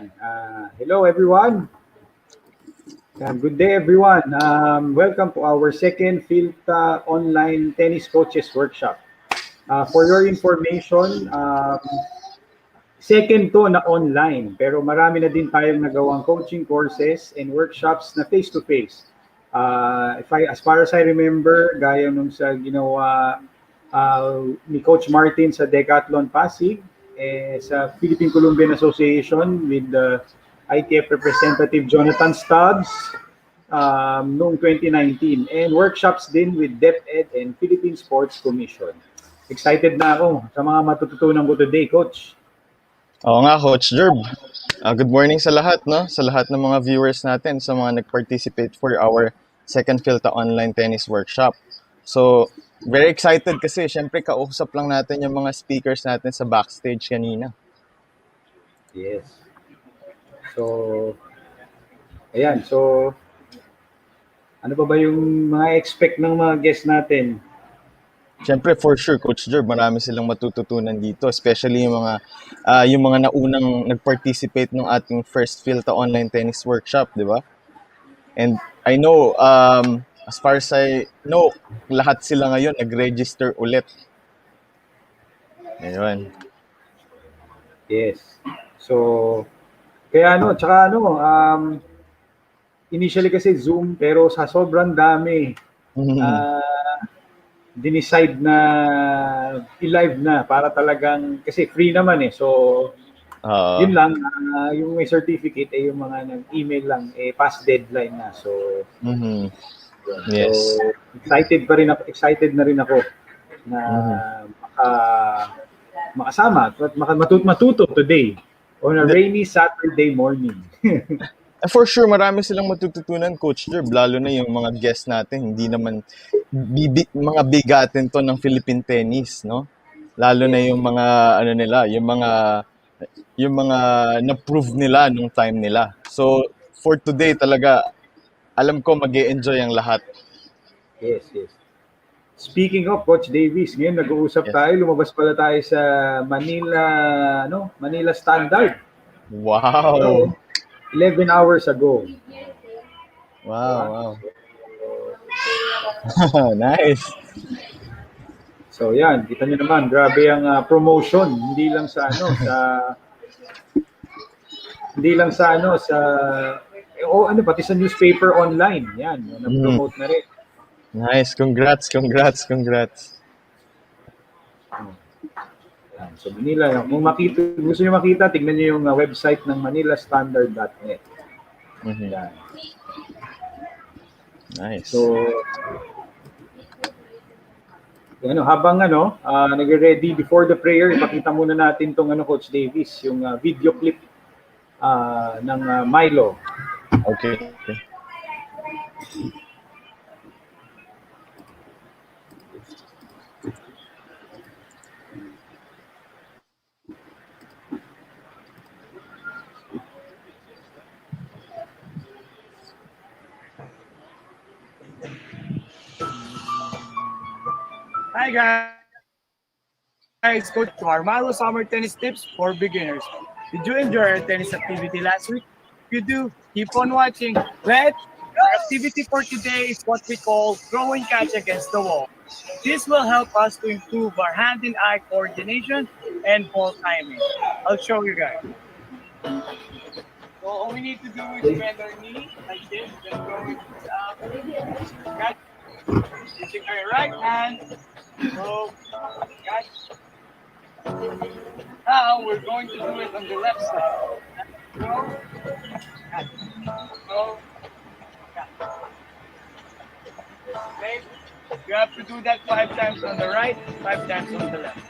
Yan. Hello everyone. Good day everyone. Welcome to our second PHILTA online tennis coaches workshop. For your information, second to na online pero marami na din tayong nagawang coaching courses and workshops na face-to-face. As far as I remember, gaya nung sa ginawa ni Coach Martin sa Decathlon Pasig, sa Philippine Columbian Association with the ITF representative Jonathan Stubbs noong 2019, and workshops din with DepEd and Philippine Sports Commission. Excited na ako sa mga matututunan ko today, Coach. Oo nga, Coach Jerb. Good morning sa lahat, no? Sa lahat ng mga viewers natin, sa mga nag-participate for our second PHILTA online tennis workshop. So, very excited kasi syempre kausap lang natin yung mga speakers natin sa backstage kanina. Yes. So, ayan. So, ano pa ba yung mga expect ng mga guests natin? Syempre, for sure, Coach Jerb, marami silang matututunan dito, especially yung mga naunang nag-participate ng ating first PHILTA online tennis workshop, di ba? And I know, as far as I know, lahat sila ngayon nag-register ulit. Ayun. Yes. So, kaya initially kasi Zoom, pero sa sobrang dami, dinicide na i-live na para talagang, kasi free naman eh. So, yun lang, yung may certificate yung mga nag-email lang, past deadline na. So, yes. So, excited na rin ako na makasama at matuto today on a rainy Saturday morning. For sure, marami silang matututunan, Coach Jerb, lalo na yung mga guests natin, hindi naman mga bigatin to ng Philippine tennis, no? Lalo na yung mga yung mga na-prove nila nung time nila. So, for today talaga, alam ko mag-e-enjoy ang lahat. Yes. Speaking of Coach Davis, ngayon nag-uusap tayo, lumabas pala tayo sa Manila Standard. Wow. 11 hours ago. Wow. Nice. So yan, kita niyo naman, grabe ang promotion, hindi lang sa pati sa newspaper online. Yan, na-promote na rin. Nice, congrats. So Manila, kung gusto niyo makita, tingnan niyo yung website ng manilastandard.net. Yan. Nice. So habang nagre-ready before the prayer, ipakita muna natin tong Coach Davis, yung video clip ng Milo. Okay. Hi guys, Coach Milo Summer Tennis Tips for Beginners. Did you enjoy our tennis activity last week? If you do, keep on watching. Our activity for today is what we call throw and catch against the wall. This will help us to improve our hand and eye coordination and ball timing. I'll show you guys. So all we need to do is bend our knee like this, then throw it up. Catch. Using our right hand. So, catch. Now we're going to do it on the left side. Throw, catch. Throw, catch. Okay? You have to do that 5 times on the right, 5 times on the left.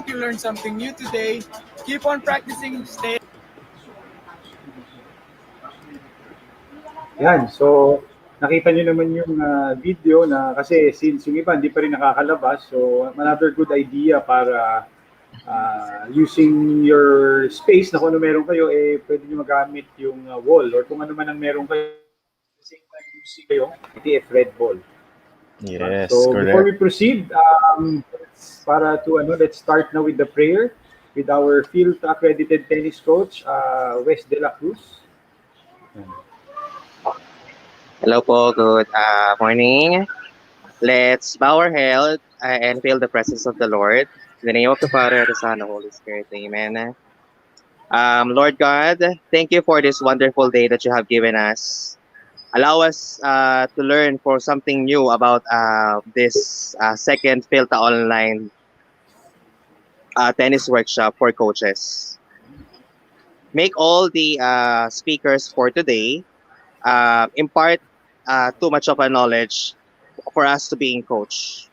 you learned something new today. Keep on practicing. Stay. Yan, so nakita nyo naman yung video na kasi since yung iba hindi pa rin nakakalabas, so another good idea para using your space na kung ano meron kayo, eh pwede nyo magamit yung wall or kung ano man ang meron kayo, PTF red ball. Yes, So before we correct. proceed, let's start now with the prayer with our PHILTA accredited tennis coach, Wes De La Cruz. Hello po, good morning. Let's bow our head and feel the presence of the Lord. In the name of the Father, the Son, and the Holy Spirit. Amen. Lord God, thank you for this wonderful day that you have given us. Allow us to learn for something new about this second Filta online tennis workshop for coaches. Make all the speakers for today impart too much of a knowledge for us to being coach.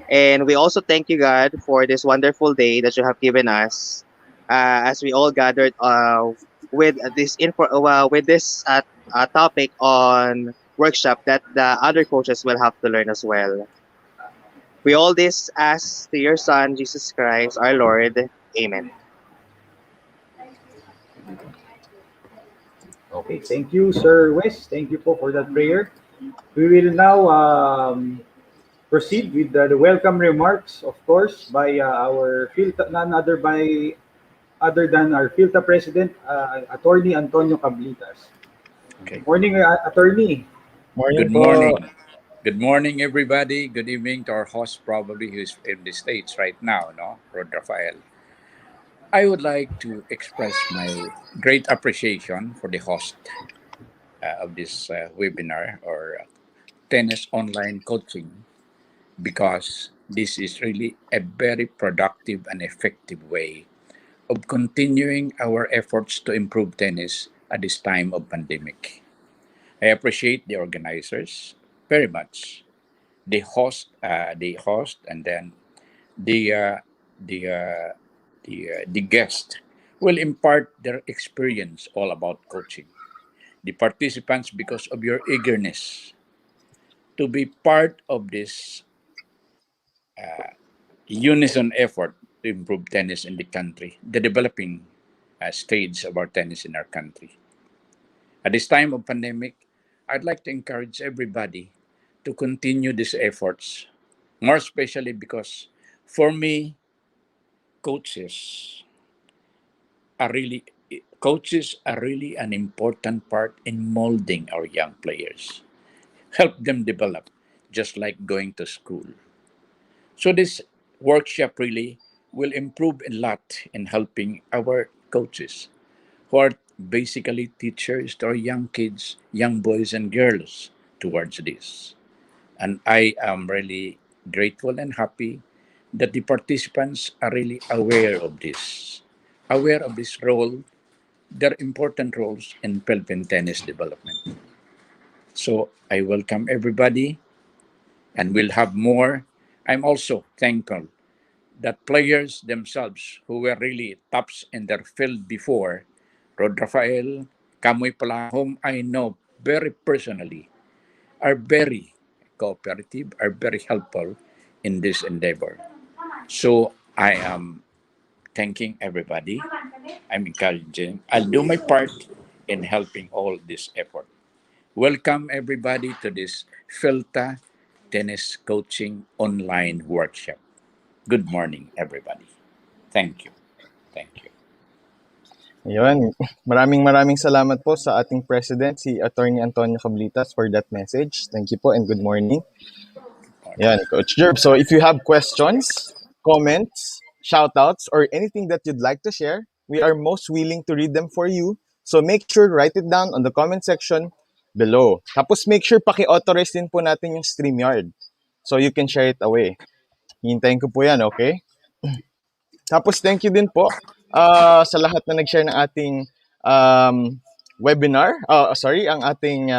And we also thank you, God, for this wonderful day that you have given us as we all gathered with this topic on workshop that the other coaches will have to learn as well. We all this ask to your Son, Jesus Christ, our Lord. Amen. Okay, thank you, Sir Wes. Thank you po for that prayer. We will now proceed with the welcome remarks, of course, by our PHILTA, none other by other than our PHILTA President, Attorney Antonio Cablitas. Okay. Morning, Attorney. Morning Good po. morning. Good morning, everybody. Good evening to our host, probably who's in the States right now, no? Rod Rafael. I would like to express my great appreciation for the host of this webinar or tennis online coaching because this is really a very productive and effective way of continuing our efforts to improve tennis at this time of pandemic. I appreciate the organizers very much, the host, and then the uh, the uh, the guest will impart their experience all about coaching. The participants, because of your eagerness to be part of this unison effort to improve tennis in the country, the developing stage of our tennis in our country. At this time of pandemic, I'd like to encourage everybody to continue these efforts, more especially because for me, coaches coaches are really an important part in molding our young players. Help them develop just like going to school. So this workshop really will improve a lot in helping our coaches who are basically teachers to our young kids, young boys and girls towards this. And I am really grateful and happy that the participants are really aware of this role, their important roles in Philippine tennis development. So I welcome everybody and we'll have more. I'm also thankful that players themselves who were really tops in their field before, Rod Rafael, Kamoy Pala, whom I know very personally, are very cooperative, are very helpful in this endeavor. So I am thanking everybody. I'm encouraging. I'll do my part in helping all this effort. Welcome everybody to this Filta Tennis Coaching Online Workshop. Good morning, everybody. Thank you. Thank you. Ayun. Maraming salamat po sa ating President, si Attorney Antonio Cablitas, for that message. Thank you po and good morning. Yan, Coach Jerb. So if you have questions, comments, shoutouts, or anything that you'd like to share, we are most willing to read them for you. So make sure to write it down on the comment section below. Tapos make sure paki-authorize din po natin yung StreamYard so you can share it away. Hintayin ko po yan, okay? Tapos thank you din po sa lahat na nag-share ng ating webinar. Ang ating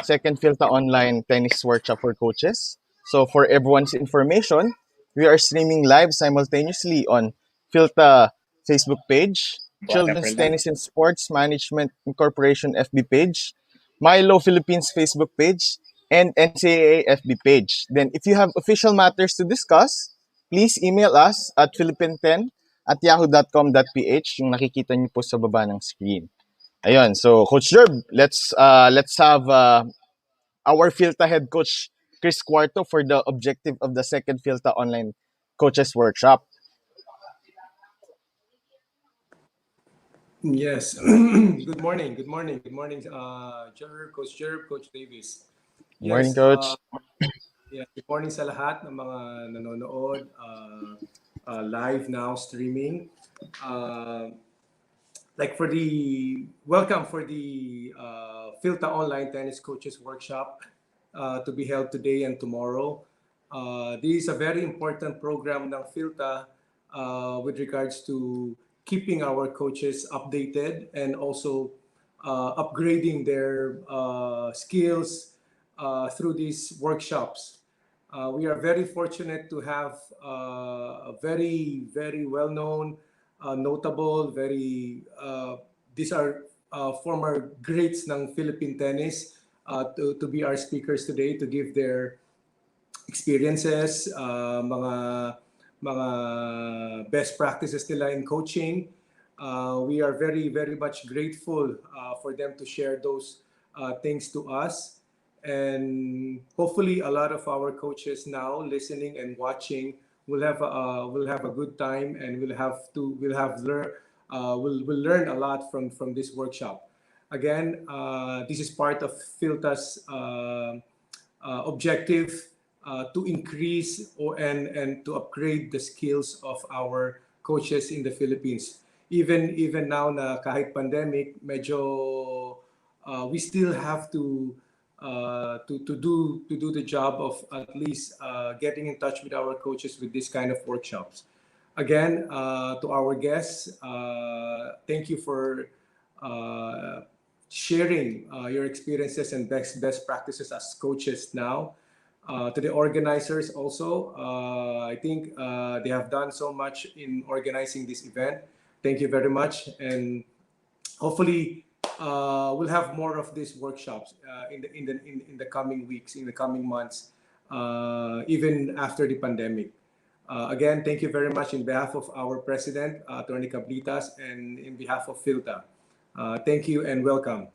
second Filta online tennis workshop for coaches. So for everyone's information, We are streaming live simultaneously on PHILTA Facebook page, Children's Tennis and Sports Management Incorporation FB page, Milo Philippines Facebook page, and NCAA FB page. Then if you have official matters to discuss, please email us at philippine10@yahoo.com.ph, yung nakikita niyo po sa baba ng screen. Ayun, so Coach Jerb, let's have our PHILTA head coach Chris Cuarto for the objective of the second PHILTA online coaches workshop. Yes. Good morning. Good morning. Good morning, Jerb, Coach Davis. Morning, Yes. Coach. Yeah. Good morning sa lahat ng mga nanonood live now streaming. Like for the welcome for the PHILTA Online Tennis Coaches Workshop to be held today and tomorrow. This is a very important program ng PHILTA with regards to keeping our coaches updated and also upgrading their skills through these workshops. We are very fortunate to have a very, very well-known, notable, these are former greats ng Philippine tennis to be our speakers today to give their experiences, mga best practices nila in coaching. We are very, very much grateful for them to share those things to us. And hopefully a lot of our coaches now listening and watching will have a good time and will learn a lot from this workshop. Again, this is part of PHILTA's objective to increase and to upgrade the skills of our coaches in the Philippines. Even now na kahit pandemic, medyo we still have to do the job of at least getting in touch with our coaches with this kind of workshops. Again, to our guests, thank you for sharing your experiences and best practices as coaches now. To the organizers also, I think they have done so much in organizing this event. Thank you very much, and hopefully we'll have more of these workshops in the coming weeks, in the coming months, even after the pandemic. Again, thank you very much in behalf of our president, Attorney Cablitas, and in behalf of PHILTA. Thank you and welcome.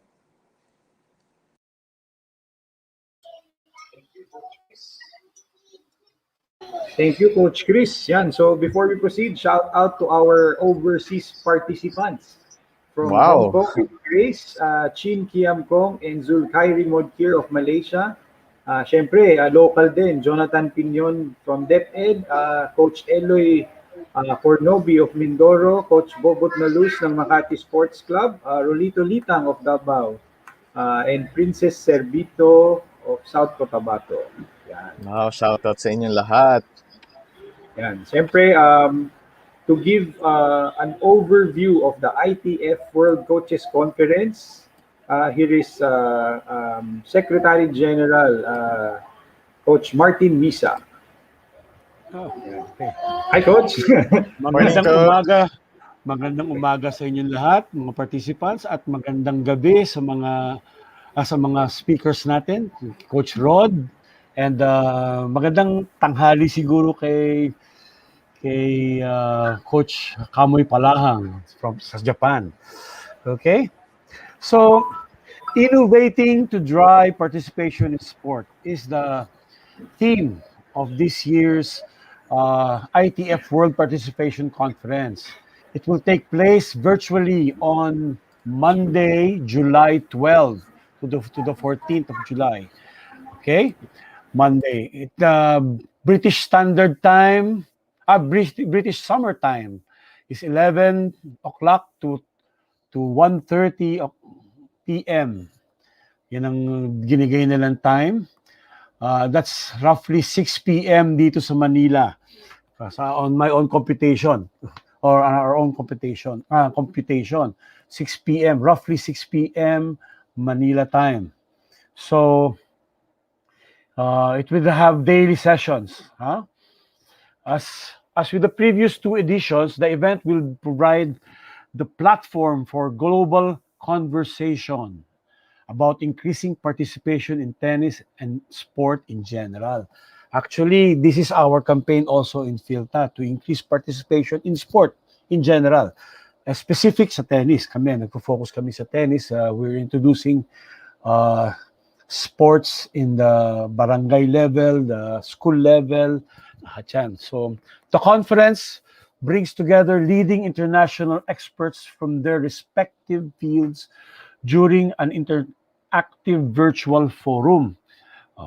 Thank you, Coach Chris. Yan. So before we proceed, shout out to our overseas participants from Hong Wow. Kong, Grace, Chin Kiam Kong, and Zulkhairi Modkir of Malaysia. Siyempre, local din, Jonathan Pinion from DepEd, Coach Eloy Cornobi of Mindoro, Coach Bobot Nalus ng Makati Sports Club, Rolito Litang of Davao, and Princess Servito of South Cotabato. Yan. Wow, shoutout sa inyong lahat. Yan. Siyempre, to give an overview of the ITF World Coaches Conference, here is Secretary General Coach Martin Misa. Oh, okay. Hi, Coach. Magandang Coach. umaga. Magandang umaga sa inyong lahat, mga participants, at magandang gabi sa mga speakers natin, Coach Rod, and magandang tanghali siguro kay Coach Kamoy Palahang sa Japan. Okay? So, innovating to drive participation in sport is the theme of this year's ITF World Participation Conference. It will take place virtually on Monday, July 12 to the 14th of July. Okay? Monday. British Standard Time, British Summer Time is 11 o'clock to 1:30 p.m. Yan ang ginigay nilang time. That's roughly 6 p.m. dito sa Manila. On my own computation or our own computation, 6 p.m. roughly 6 p.m. Manila time. So it will have daily sessions. As with the previous two editions, the event will provide the platform for global conversation about increasing participation in tennis and sport in general. Actually, this is our campaign also in PHILTA to increase participation in sport in general. Specific sa tennis, nagpo-focus kami sa tennis. We're introducing sports in the barangay level, the school level. So the conference brings together leading international experts from their respective fields during an interactive virtual forum.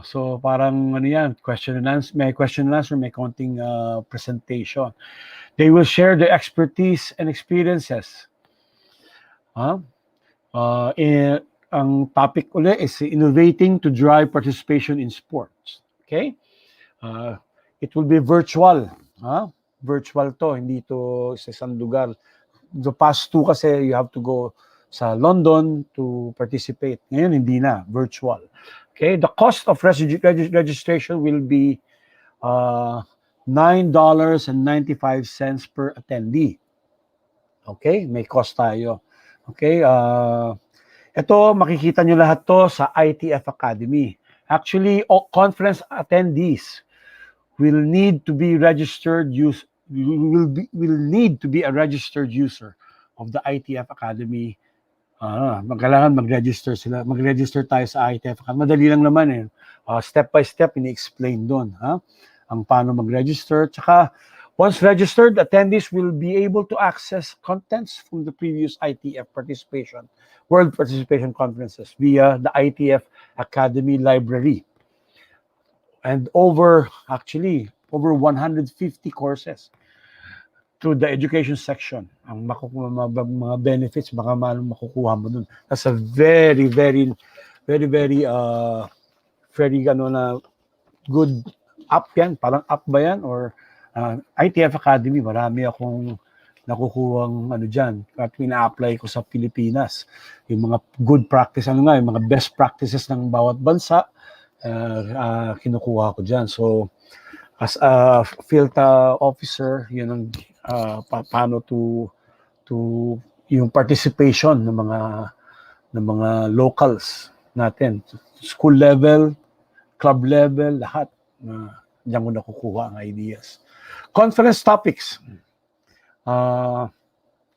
So parang ano yan, question and answer, may konting presentation. They will share their expertise and experiences. Ang topic ulit is innovating to drive participation in sports. Okay? It will be virtual. Virtual to, hindi to sa isang lugar. The past two kasi you have to go sa London to participate. Ngayon hindi na, virtual. Okay? The cost of registration will be $9.95 per attendee. Okay? May cost tayo. Okay? Ito, makikita nyo lahat to sa ITF Academy. Actually, conference attendees will need to be registered will need to be a registered user of the ITF Academy. Kailangan mag-register sila. Mag-register tayo sa ITF Academy. Madali lang naman eh. Step by step, ini-explain doon. Ang paano mag-register. Tsaka, once registered, attendees will be able to access contents from the previous ITF World Participation Conferences via the ITF Academy Library. And over 150 courses through the education section. Ang mga benefits, baka makukuha mo dun. That's a very good app yan. Parang app ba yan? Or ITF Academy, marami akong nakukuhang dyan. At ina-apply ko sa Pilipinas. Yung mga good practice, yung mga best practices ng bawat bansa, kinukuha ko dyan. So, as a PHILTA officer, yun ang paano to yung participation ng mga locals natin, school level, club level, lahat diyan ko nakukuha ang ideas. Conference topics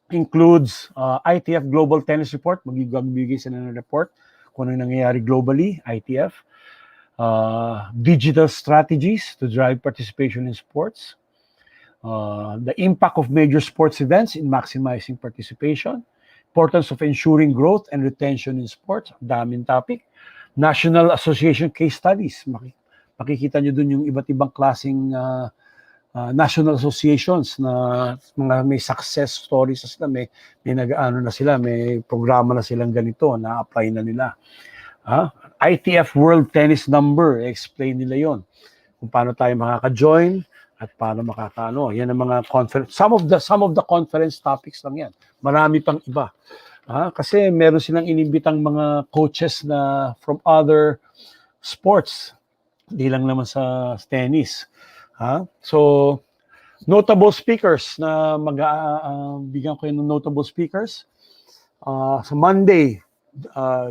includes ITF Global Tennis Report, magbibigay sila ng report kung ano nangyayari globally, ITF, digital strategies to drive participation in sports, the impact of major sports events in maximizing participation, importance of ensuring growth and retention in sports, daming topic, National Association case studies, makikita nyo dun yung iba't ibang klaseng national associations na mga may success stories na sila, may nag-ano na sila, may programa na silang ganito, na-apply na nila. ITF World Tennis Number, explain nila yon kung paano tayo makaka-join at paano makakaano. Yan ang mga conference, some of the conference topics lang yan. Marami pang iba. Kasi meron silang inimbitang mga coaches na from other sports, hindi lang naman sa tennis. So, notable speakers na bigyan ko yun ng notable speakers. Sa Monday,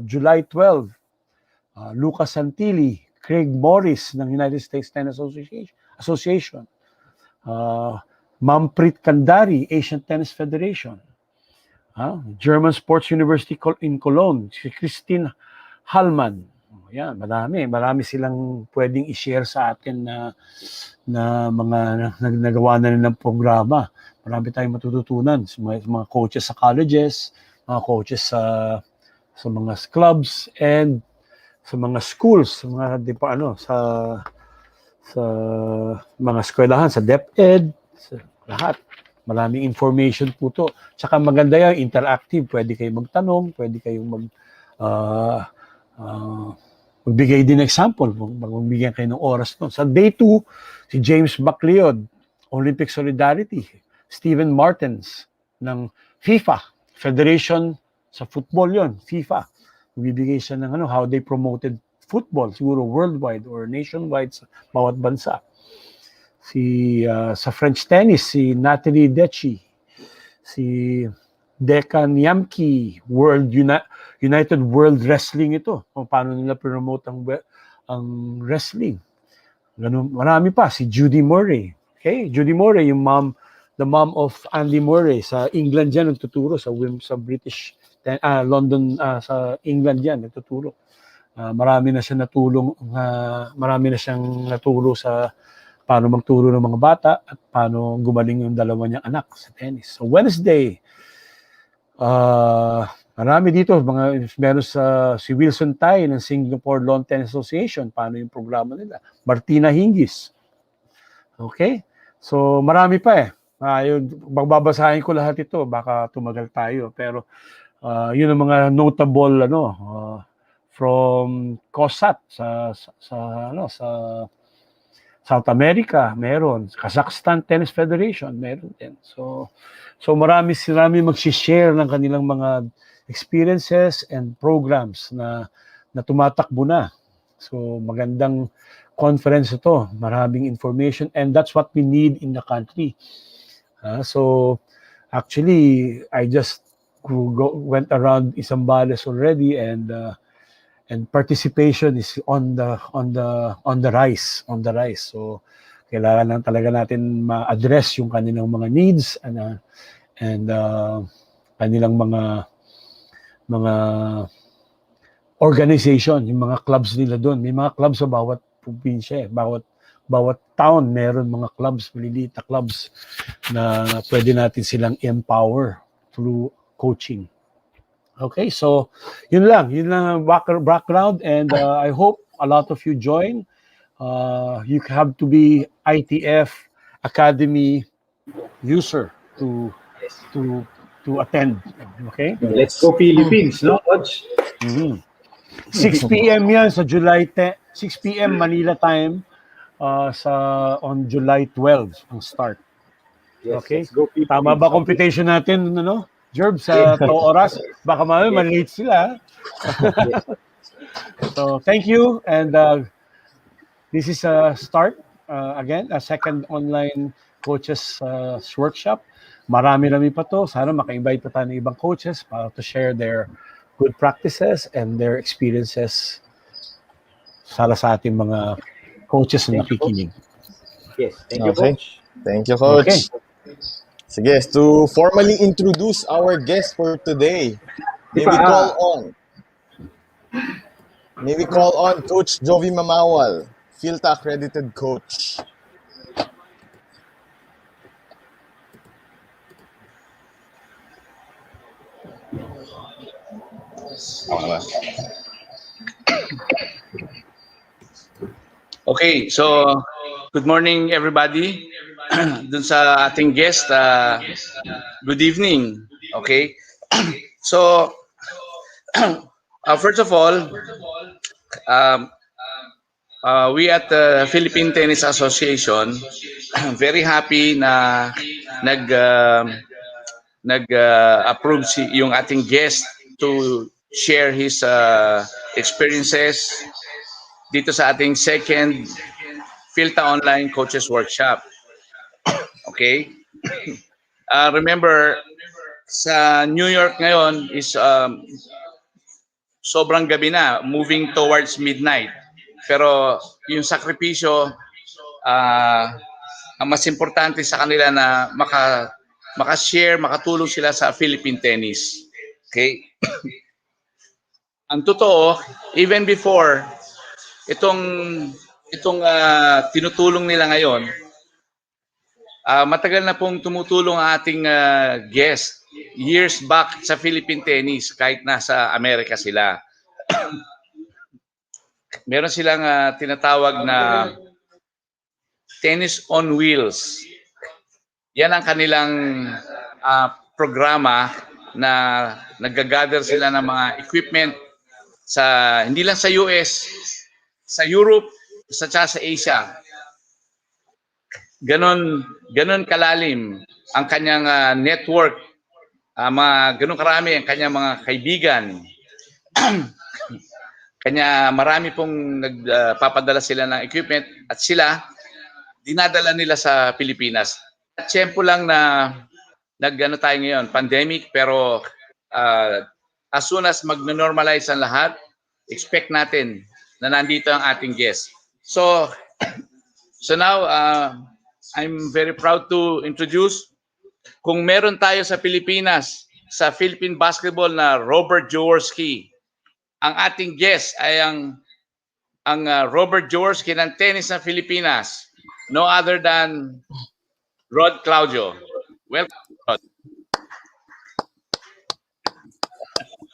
July 12, Lucas Santilli, Craig Morris ng United States Tennis Association, Manpreet Kandari, Asian Tennis Federation, German Sports University in Cologne, si Christine Hallman. Yan, marami silang pwedeng i-share sa atin na mga nagawa na nilang programa. Marami tayong matututunan sa mga coaches sa colleges, mga coaches sa mga clubs, and sa mga schools, sa mga sa mga eskwelahan, sa DepEd, sa lahat. Maraming information po to. Tsaka maganda yan, interactive. Pwede kayong magtanong, pwede kayong magbigay din example, magbigyan kayo ng oras to. Sa day 2, si James McLeod, Olympic Solidarity, Stephen Martins ng FIFA, Federation sa football yon, FIFA. Bibigay siya ng how they promoted football, siguro worldwide or nationwide sa bawat bansa. sa French tennis, si Natalie Deci, si Dekan Yamki, United World Wrestling ito, kung paano nila promote ang wrestling. Ganun, marami pa, si Judy Murray. Okay, Judy Murray, the mom of Andy Murray, sa England yan nagtuturo, sa British, London, sa England yan nagtuturo. Marami na siyang naturo sa paano magturo ng mga bata at paano gumaling yung dalawa niyang anak sa tennis. So Wednesday, marami dito, meron si Wilson Tai ng Singapore Lawn Tennis Association, paano yung programa nila. Martina Hingis. Okay? So marami pa magbabasahin ko lahat ito, baka tumagal tayo. Pero yun ang mga notable from COSAT sa South America, meron. Kazakhstan Tennis Federation, meron din. So marami mag-share ng kanilang mga experiences and programs na tumatakbo na. So magandang conference ito, maraming information, and that's what we need in the country. So actually, I just went around Isambales already, and participation is on the rise. So kailangan lang talaga natin ma-address yung kanilang mga needs and kanilang mga organization, yung mga clubs nila doon. May mga clubs sa bawat probinsya, bawat town meron mga clubs, maliliit na clubs na pwede natin silang empower through coaching. Okay, so yun lang ang background, and I hope a lot of you join. You have to be ITF Academy user to attend. Okay? Let's go Philippines, no, Coach? 6 p.m. yan sa July 10, 6 p.m. Manila time, on July 12 ang start. Yes, Okay? let's go Philippines. Tama ba computation natin, Jerb, sa oras? Baka malate sila. Yes. So, thank you, and this is a start, again, a second online coaches workshop. Marami-rami pa to. Sana maka-invite pa tayo ng ibang coaches para to share their good practices and their experiences sa ating mga coaches na nakikinig. Yes, thank you, Okay. Coach. Thank you, Coach. Okay. Sige, to formally introduce our guest for today, may we call on Coach Jovi Mamawal, PHILTA accredited coach. Okay, so good morning everybody. Dun sa ating guest, good evening. Okay. So first of all, we at the Philippine Tennis Association very happy na nag-approve yung ating guest to share his experiences dito sa ating second PHILTA Online Coaches Workshop. Okay? Remember, sa New York ngayon is sobrang gabi na, moving towards midnight. Pero yung sakripisyo, ang mas importante sa kanila na makashare, makatulong sila sa Philippine tennis. Okay? Ang totoo, even before itong tinutulong nila ngayon, matagal na pong tumutulong ang ating guest years back sa Philippine tennis kahit nasa Amerika sila. Meron silang tinatawag na Tennis on Wheels. Yan ang kanilang programa na nag-gather sila ng mga equipment hindi lang sa US, sa Europe, sa Asia. Ganon kalalim ang kanyang network, ganon karami ang kanyang mga kaibigan. Kanya marami pong nagpapadala sila ng equipment, at sila dinadala nila sa Pilipinas. At tiyempo lang na nag-ano tayo ngayon, pandemic, pero as soon as mag-normalize ang lahat, expect natin na nandito ang ating guest. So now, I'm very proud to introduce, kung meron tayo sa Pilipinas, sa Philippine basketball na Robert Jaworski, ang ating guest ay ang Robert Jaworski ng tennis ng Pilipinas, no other than Rod Claudio. Welcome, Rod.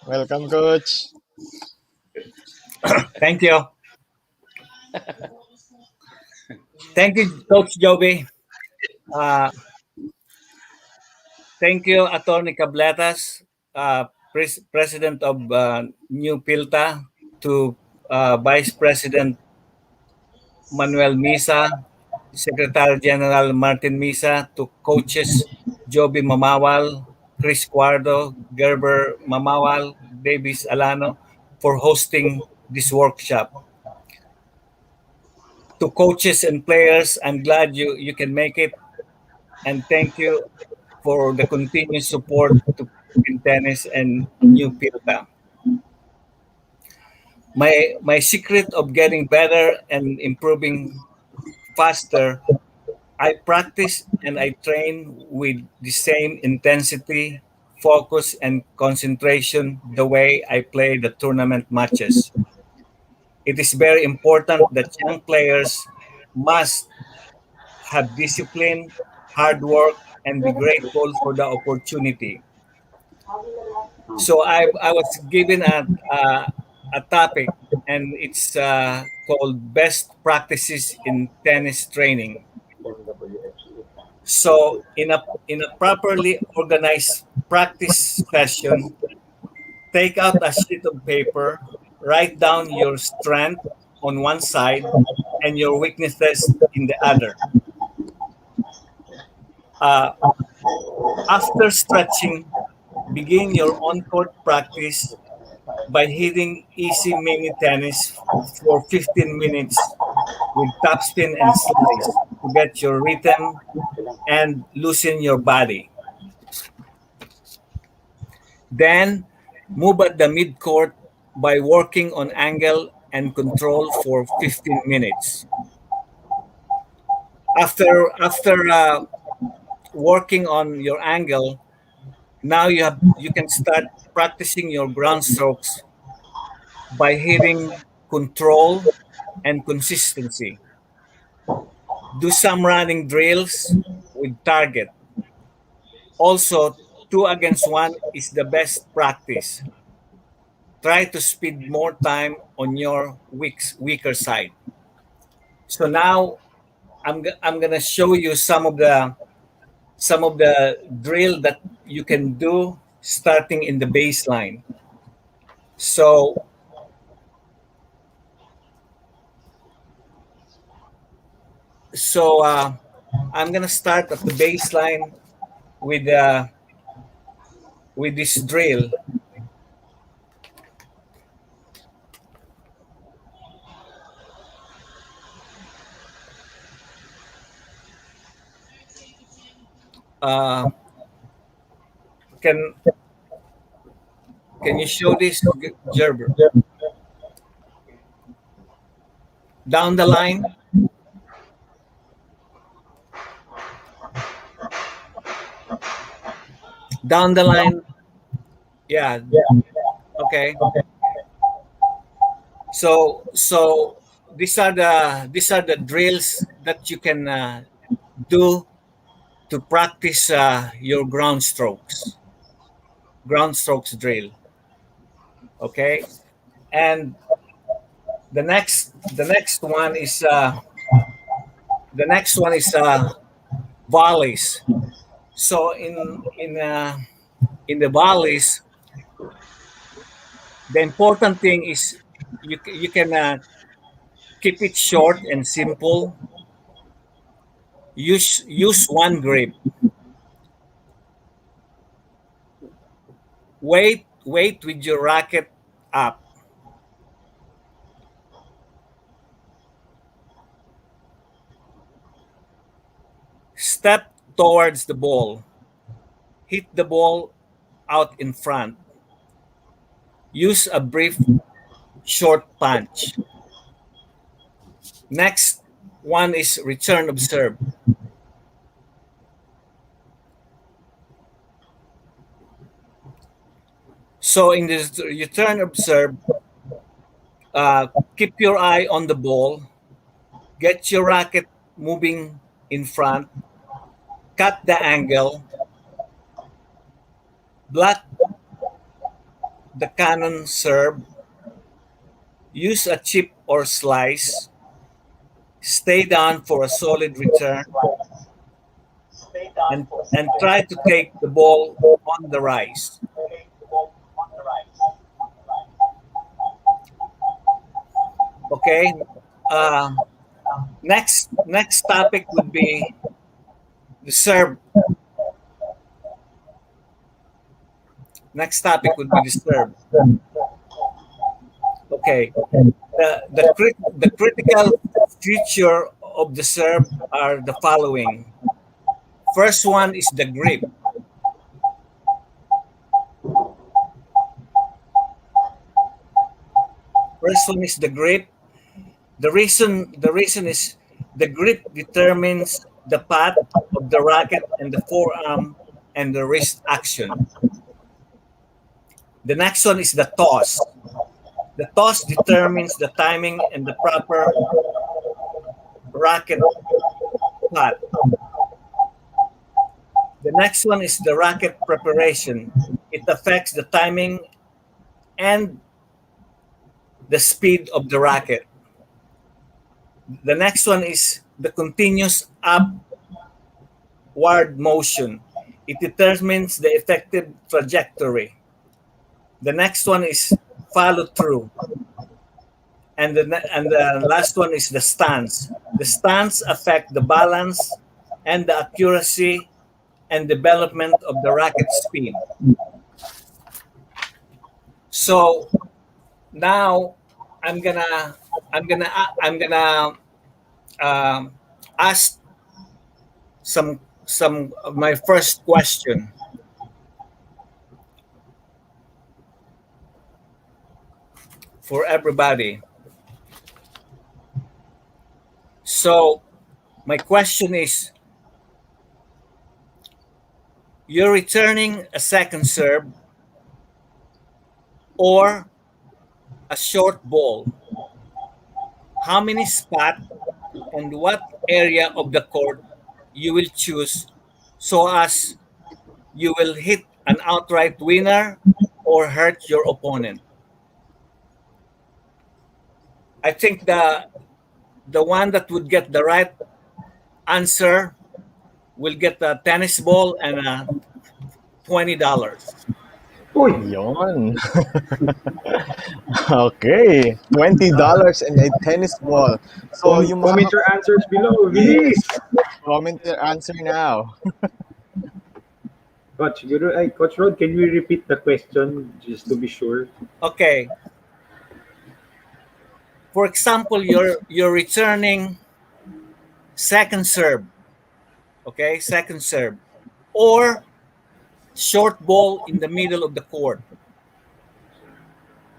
Welcome, Coach. Thank you. Thank you, Coach Joby. Thank you, Attorney Cabletas, President of New PHILTA, to Vice President Manuel Misa, Secretary General Martin Misa, to coaches Joby Mamawal, Chris Cuardo, Gerber Mamawal, Davis Alano, for hosting this workshop. To coaches and players, I'm glad you can make it, and thank you for the continued support to Philippine tennis and New PHILTA. My secret of getting better and improving faster, I practice and I train with the same intensity, focus, and concentration the way I play the tournament matches. It is very important that young players must have discipline, hard work, and be grateful for the opportunity. So I was given a topic, and it's called Best Practices in Tennis Training. So in a properly organized practice session, take out a sheet of paper, write down your strength on one side and your weaknesses in the other. Uh, After stretching, begin your on-court practice by hitting easy mini tennis for 15 minutes with topspin and slice to get your rhythm and loosen your body. Then move at the mid-court by working on angle and control for 15 minutes. After working on your angle, now you can start practicing your ground strokes by hitting control and consistency. Do some running drills with target. Also, 2 against 1 is the best practice. Try to speed more time on your weaker side. So now I'm gonna show you some of the drill that you can do starting in the baseline. So I'm gonna start at the baseline with this drill. Uh, can you show this, Gerber? Down the line. Down the line. Yeah. Okay. So these are the drills that you can do to practice your ground strokes drill. Okay, and the next one is volleys. So in the volleys, the important thing is you can keep it short and simple. Use one grip. Wait with your racket up. Step towards the ball. Hit the ball out in front. Use a brief short punch. Next one is return observe. So in this return observe, keep your eye on the ball, get your racket moving in front, cut the angle, block the cannon serve, use a chip or slice, stay down for a solid return, and try to take the ball on the rise. Okay. Next topic would be the serve. Next topic would be the serve. Okay. The critical feature of the serve are the following. First one is the grip. First one is the grip. The reason is the grip determines the path of the racket and the forearm and the wrist action. The next one is the toss. The toss determines the timing and the proper racket path. The next one is the racket preparation. It affects the timing and the speed of the racket. The next one is the continuous upward motion. It determines the effective trajectory. The next one is follow through. And the last one is the stance. The stance affects the balance and the accuracy and development of the racket speed. So now I'm gonna ask some of my first question. For everybody. So my question is, you're returning a second serve or a short ball. How many spots and what area of the court you will choose so as you will hit an outright winner or hurt your opponent? I think the one that would get the right answer will get a tennis ball and $20. Uy, Yon. Okay. $20 and a tennis ball. So, yung comment mga your answers below. Bilis! comment your answer now. Coach Rod, can we repeat the question just to be sure? Okay. For example, you're returning second serve. Okay, second serve. Or short ball in the middle of the court.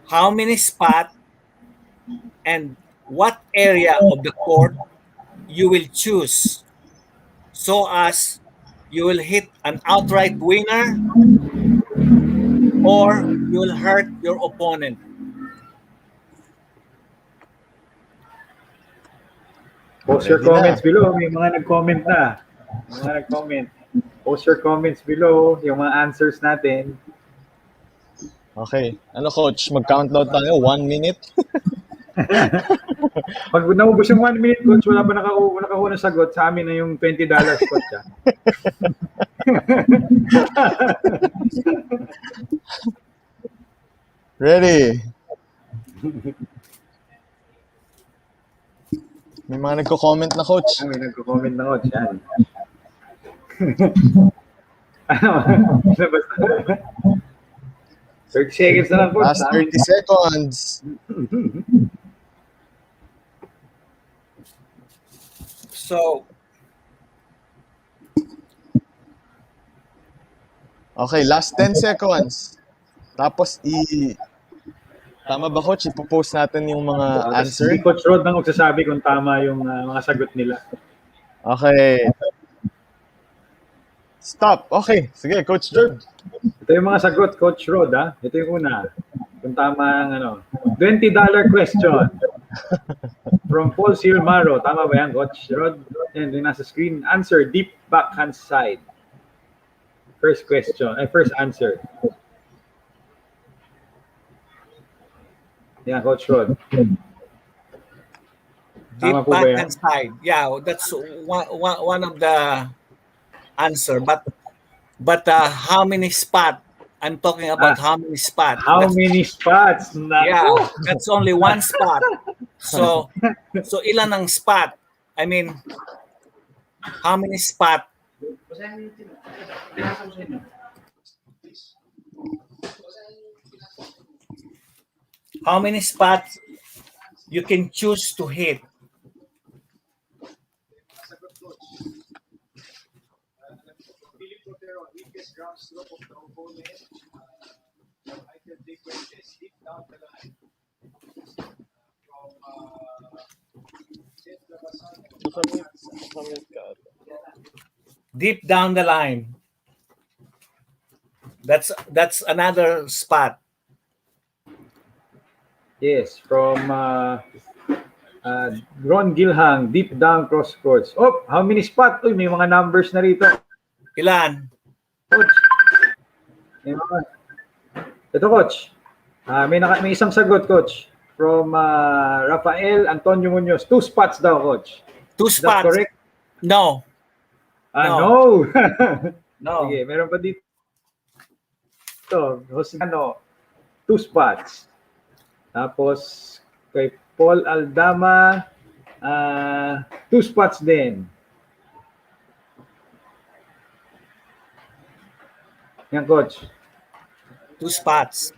How many spots and what area of the court you will choose so as you will hit an outright winner or you will hurt your opponent? Post your Ready na. comments below. May mga nag-comment na. May mga nag-comment. Post your comments below, yung mga answers natin. Okay. Ano, coach? Mag-countdown tayo. 1 minute? Pag naubos yung 1 minute, coach, wala pa nakakuha ng sagot, sa amin na yung $20, coach. Ready? May mga nagko-comment na, coach. May nagko-comment na, coach. Yan. Labas na. 30 seconds na lang, coach. Last 30 seconds. So Okay, last 10 seconds. Tapos tama ba, Coach? Ipopost natin yung mga Tapos answer. si Coach Rod na magsasabi kung tama yung mga sagot nila. Okay. Stop. Okay. Sige, Coach George. Ito yung mga sagot, Coach Rod, ha? Ito yung una. Kung tama ang $20 question from Paul Silmaro. Tama ba yan, Coach Rod? Yan, yung nasa screen. Answer, deep backhand side. First question, first answer. Yeah, Coach Rod. Deep Tama po ba yan? backhand side. Yeah, that's one of the answer. But how many spot? I'm talking about how many spot. How many spots? Yeah, that's only one spot. So ilan ang spot? I mean, how many spot? How many spots you can choose to hit? Deep down the line. That's another spot. Yes, from Ron Gilhang, deep down cross courts. Oh, how many spot? Uy, may mga numbers na rito. Ilan? Coach. Ito, Coach. May isang sagot, Coach. From Rafael Antonio Munoz. 2 spots daw, Coach. 2 Is that spots? correct? No. No. No. Sige, meron pa dito. Ito, Josano. 2 spots. Tapos, kay Paul Aldama, 2 spots din. Yan, Coach. 2 spots.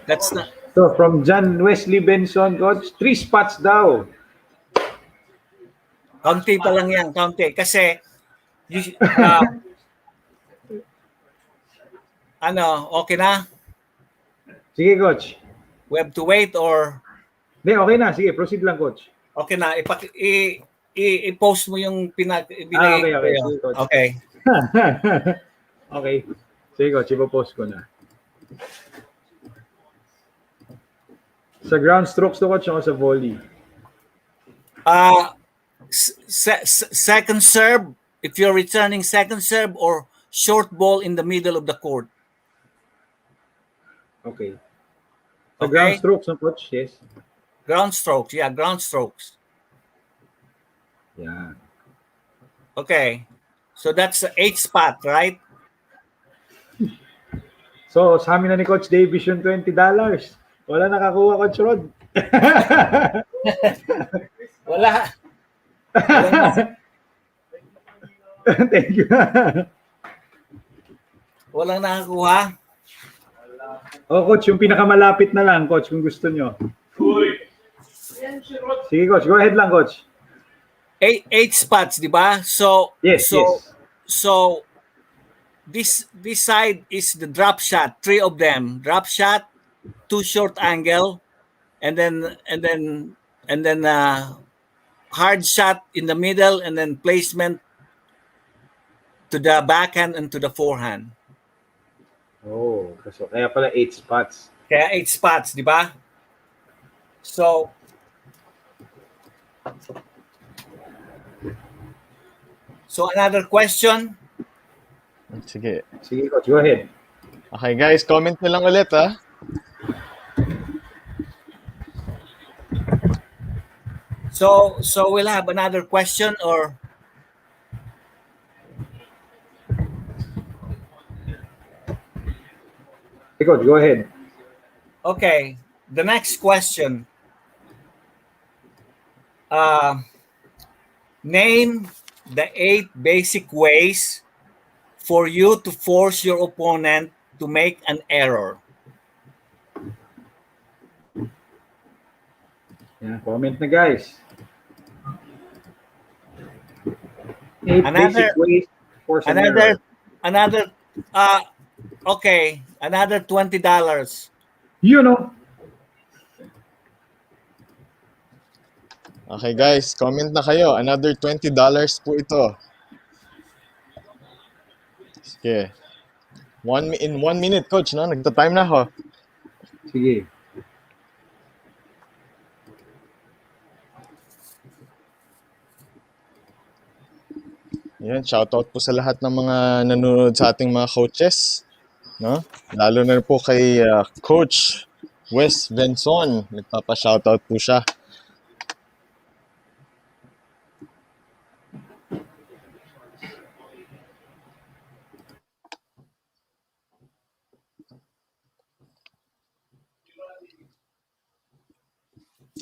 That's not. So, from John Wesley Benson, Coach, 3 spots daw. Kaunti pa lang yan, kaunti. Kasi, okay na? Sige, Coach. We have to wait or... Hindi, okay na. Sige, proceed lang, Coach. Okay na. I-post mo yung Okay. Sige, Coach. Okay. Okay. Sige, Coach. Ipopost ko na. Sa ground strokes to, Coach, o sa volley? Second serve, if you're returning second serve or short ball in the middle of the court. Okay. Sa Okay. ground strokes, no, Coach? Yes. Ground strokes. Yeah, ground strokes. Yeah. Okay. So that's 8 spot, right? So, sa amin na ni Coach Davis yung $20. Wala nakakuha, Coach Rod. Wala. Thank you. Walang nakakuha. Coach, yung pinakamalapit na lang, Coach, kung gusto nyo. Sige, Coach. Go ahead lang, Coach. 8 spots, di ba? Yes. So this side is the drop shot, 3 of them. Drop shot, 2 short angle, and then hard shot in the middle, and then placement to the backhand and to the forehand. Oh, so kaya pala 8 spots. Kaya 8 spots, di ba? So another question. Sige. Sige, Coach. Go ahead. Okay, guys. Comment nyo lang ulit, ha? So we'll have another question or... Hey, Coach. Go ahead. Okay, the next question. Name the 8 basic ways for you to force your opponent to make an error. Yeah, comment na, guys. 8 Another- basic ways force an error. Another okay, another $20. You know, Okay guys, comment na kayo. Another $20 po ito. Sige. In 1 minute, coach, no? Nagta-time na ako. sige. Yan, shoutout po sa lahat ng mga nanonood sa ating mga coaches, no? Lalo na po kay Coach Wes Venson. Nagpapa-shoutout po siya.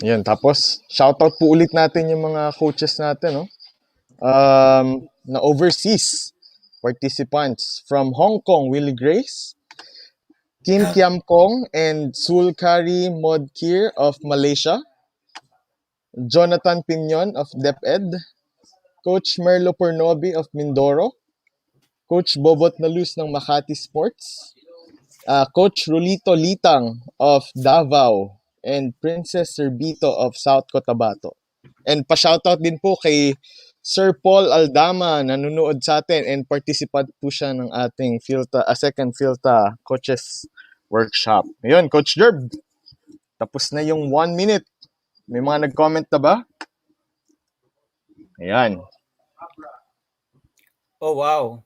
Yan, tapos shoutout po ulit natin yung mga coaches natin, no? Na overseas participants from Hong Kong, Willie Grace, Kim Kiam Kong and Sulkari Modkir of Malaysia, Jonathan Pinion of DepEd, Coach Merlo Pornobi of Mindoro, Coach Bobot Nalus ng Makati Sports, Coach Rolito Litang of Davao, and Princess Serbito of South Cotabato. And pa-shoutout din po kay Sir Paul Aldama, nanonood sa atin and participant po siya ng ating PHILTA, second PHILTA Coaches Workshop. Ayun, Coach Jerb, tapos na yung 1 minute. May mga nag-comment na ba? Ayan. Oh, wow.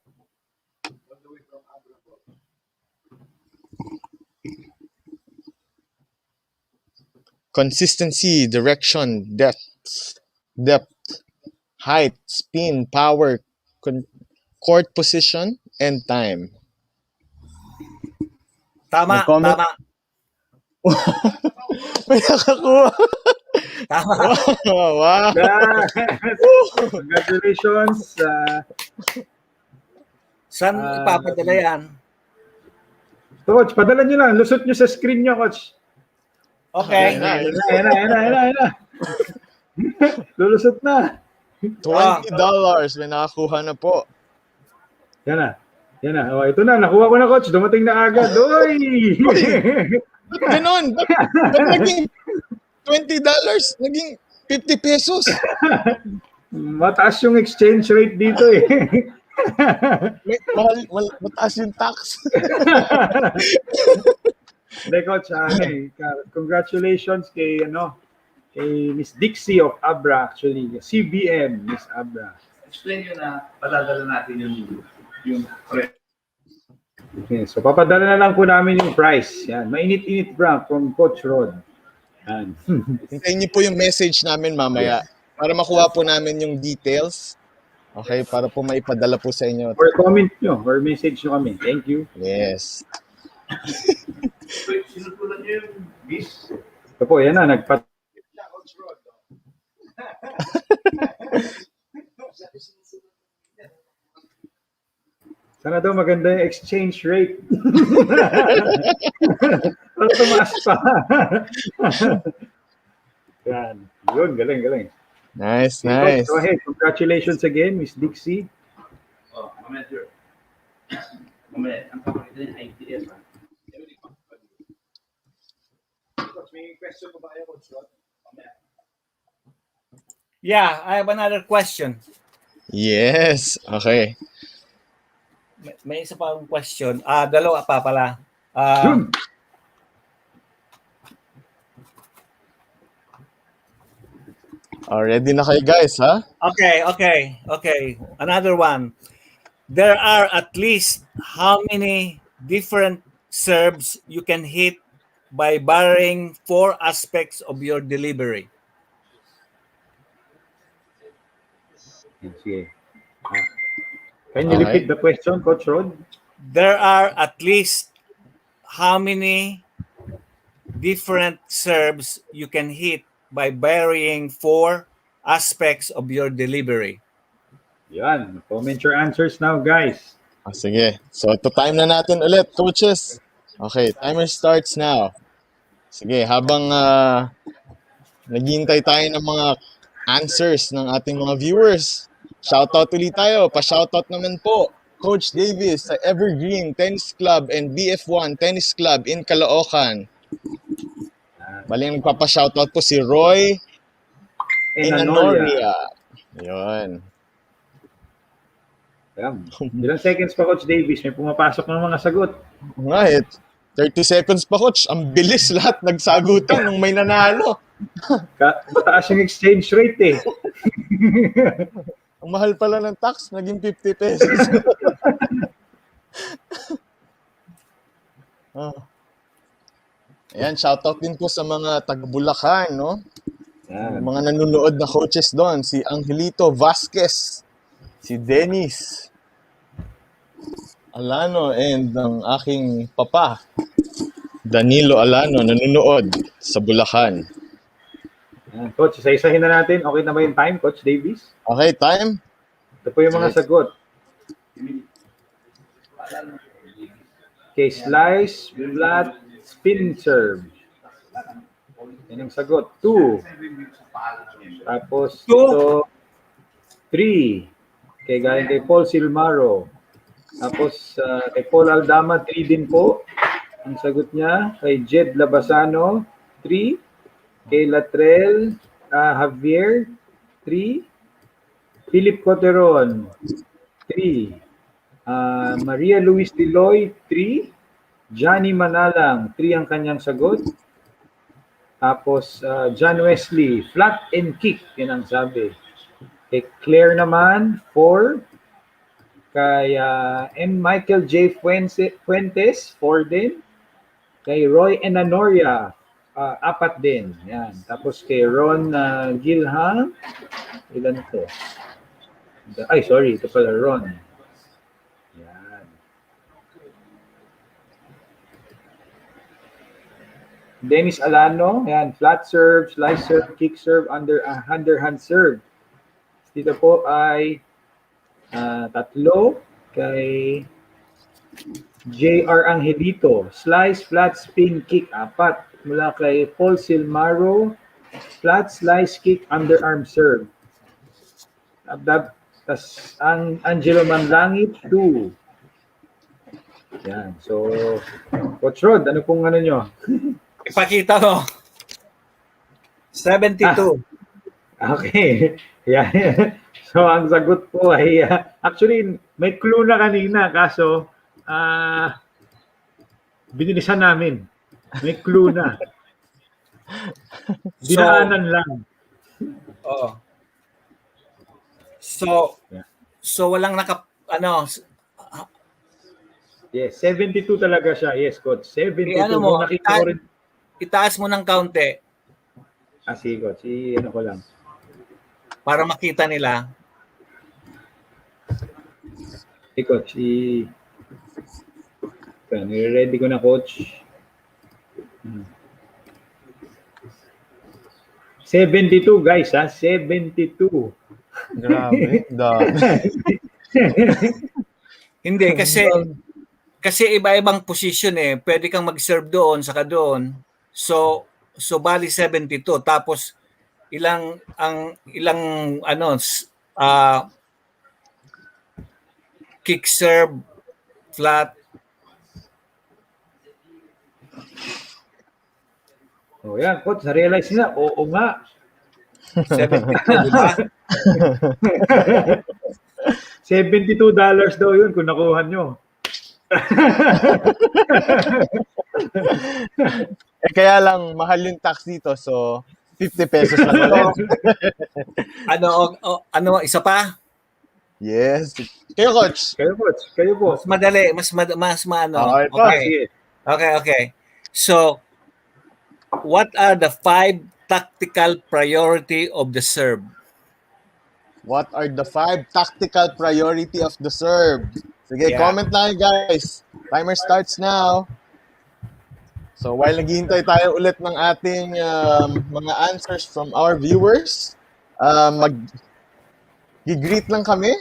Consistency, direction, depth, height, spin, power, court position, and time. Tama, Nag-comment? tama. May nakakuha. Tama. Wow. Congratulations. Saan ipapadala yan? So, Coach, padala nyo lang. Lusot nyo sa screen nyo, Coach. Okay. Ayan na. Lulusot na. $20 may nakakuha na po. Yan na. Oh, ito na. Nakuha ko na, Coach. Dumating na agad. Oy! Ba't ganun? Ba't naging $20? Naging 50 pesos. Mataas yung exchange rate dito eh. Mataas yung tax. Hindi, Coach. Congratulations kay Miss Dixie of Abra, actually. CBM, Miss Abra. Explain nyo na paladala natin yung Okay, so papadala na lang po namin yung price. Yan, mainit-init bra from Coach Rod. Yan. Hintayin niyo po yung message namin mamaya para makuha po namin yung details. Okay, para po maipadala po sa inyo. Or comment nyo, or message nyo kami. Thank you. Yes. Sinutulan nyo yung bis. Ito po, yan na, Sana daw maganda yung exchange rate. Para tumaas pa. Yan. Yun, galing. Nice. Go ahead. Congratulations again, Miss Dixie. Oh, mamaya, sir. Mamaya, ang papakita niya ITS. May question pa ba kayo, Coach Rod? Mamaya. Yeah, I have another question. Yes. Okay. May isa pa akong question. Dalawa pa pala. Ready na kayo guys, ha? Okay. Another one. There are at least how many different serves you can hit by varying 4 aspects of your delivery? Sige. Can you repeat the question, Coach Rod? There are at least how many different serves you can hit by varying 4 aspects of your delivery? Yan. Comment your answers now, guys. Sige. So, ito time na natin ulit, coaches. Okay, timer starts now. Sige, habang naghihintay tayo ng mga answers ng ating mga viewers. Shoutout ulit tayo. Pa-shoutout naman po, Coach Davis sa Evergreen Tennis Club and BF1 Tennis Club in Caloocan. Bali, nagpapa-shoutout po si Roy Enanoria. Enanoria. Yun. Ayan. Ilang seconds pa, Coach Davis? May pumapasok ng mga sagot. Nga 30 seconds pa, Coach. Ang bilis lahat nagsagutan nung may nanalo. Mataas yung exchange rate eh. Ang mahal pala ng tax, naging 50 pesos. Ayan, shoutout din po sa mga taga-Bulacan, no? Yan. Mga nanonood na coaches doon, si Angelito Vasquez, si Dennis Alano, and ang aking papa, Danilo Alano, nanonood sa Bulacan. Yan. Coach, isa-isahin na natin. Okay na ba yung time, Coach Davis? Okay, time? Ito po yung mga sagot. Okay, slice, flat, spin serve. Yan ang sagot. 2. Tapos, ito, 3. Okay, galing kay Paul Silmaro. Tapos, kay Paul Aldama, 3 din po. Ang sagot niya. Kay Jed Labasano, 3. Kay Latrell Javier, 3. Philip Coteron, 3. Maria Luis Diloy, 3. Johnny Manalang, 3 ang kanyang sagot. Tapos, John Wesley, flat and kick, yun ang sabi. Kay Claire naman, 4. Kay M. Michael J. Fuentes, 4 din. Kay Roy Enanoria, 4 din. Yan. Tapos kay Ron Gilham, ilan ito? Ay, sorry, ito pala Ron. Yan. Dennis Alano, yan, flat serve, slice serve, kick serve, underhand serve. Dito po ay 3 kay J.R. Angelito, slice, flat, spin, kick, 4. Mula kay Paul Silmaro, flat, slice, kick, underarm serve. Tas ang Angelo Manlangit, 2. Yan. So, Coach Rod, ano pong ano nyo? Ipakita mo. 72. Okay. Yan. So, ang sagot po ay, actually, may clue na kanina, kaso, binilisan namin. May clue na. Dinaanan lang. Oo. So walang Yes, 72 talaga siya. Yes, Coach. 72. ano mo, Nakita ko rin. itaas mo ng kaunti Sige, Coach. Ano ko lang. para makita nila. Coach. Ready ko na, Coach. 72, guys, 72. Grabe. Hindi kasi iba-ibang position eh. Pwede kang mag-serve doon saka doon. So bali 72 tapos ilang kick serve, flat. Yan, Coach. Na-realize nila. Oo nga. 72, di ba? $72 daw yun kung nakuha nyo. Kaya lang, mahal yung tax dito. So, 50 pesos lang ulit. Isa pa? Yes. Kayo, Coach. Kayo, Coach. Kayo po. Mas madali, mas Okay po. Okay. So, what are the 5 tactical priority of the serve? What are the 5 tactical priority of the serve? Sige, Yeah. comment na guys. Timer starts now. So while naghihintay tayo ulit ng ating mga answers from our viewers, mag-greet lang kami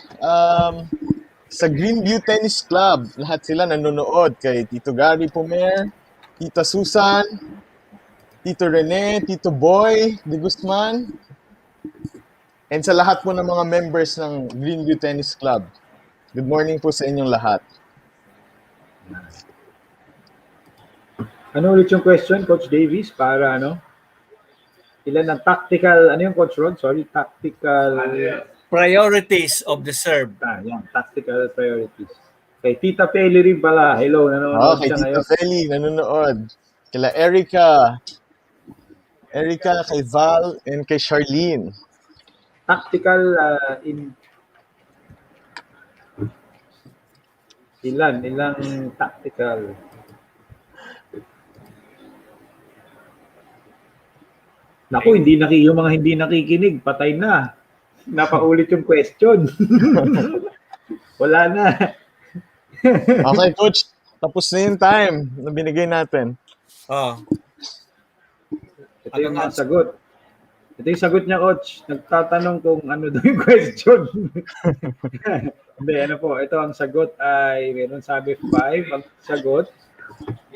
sa Greenview Tennis Club. Lahat sila nanonood kay Tito Gary Pumer, Tita Susan, Tito Rene, Tito Boy de Guzman, And sa lahat po ng mga members ng Greenview Tennis Club, good morning po sa inyong lahat. Ano ulit yung question, Coach Davis? Para ano? Ilan ang tactical, ano yung Coach Rod? Sorry, tactical, Priorities of the serve. yan, tactical priorities. Kay Tita Peli rin pala. Hello, nanonood Kay siya Tito ngayon. Feli, nanonood. Kila Erica, kay Val, and kay Charlene. Tactical ilang tactical. Naku, yung mga hindi nakikinig, patay na. Napaulit yung question. Wala na. Okay, Coach. Tapos na yung time na binigay natin. Oh. Ito yung mga sagot. Ito yung sagot niya, Coach. Nagtatanong kung ano daw yung question. Hindi, ano po. Ito ang sagot ay, meron sabi 5. Ang sagot.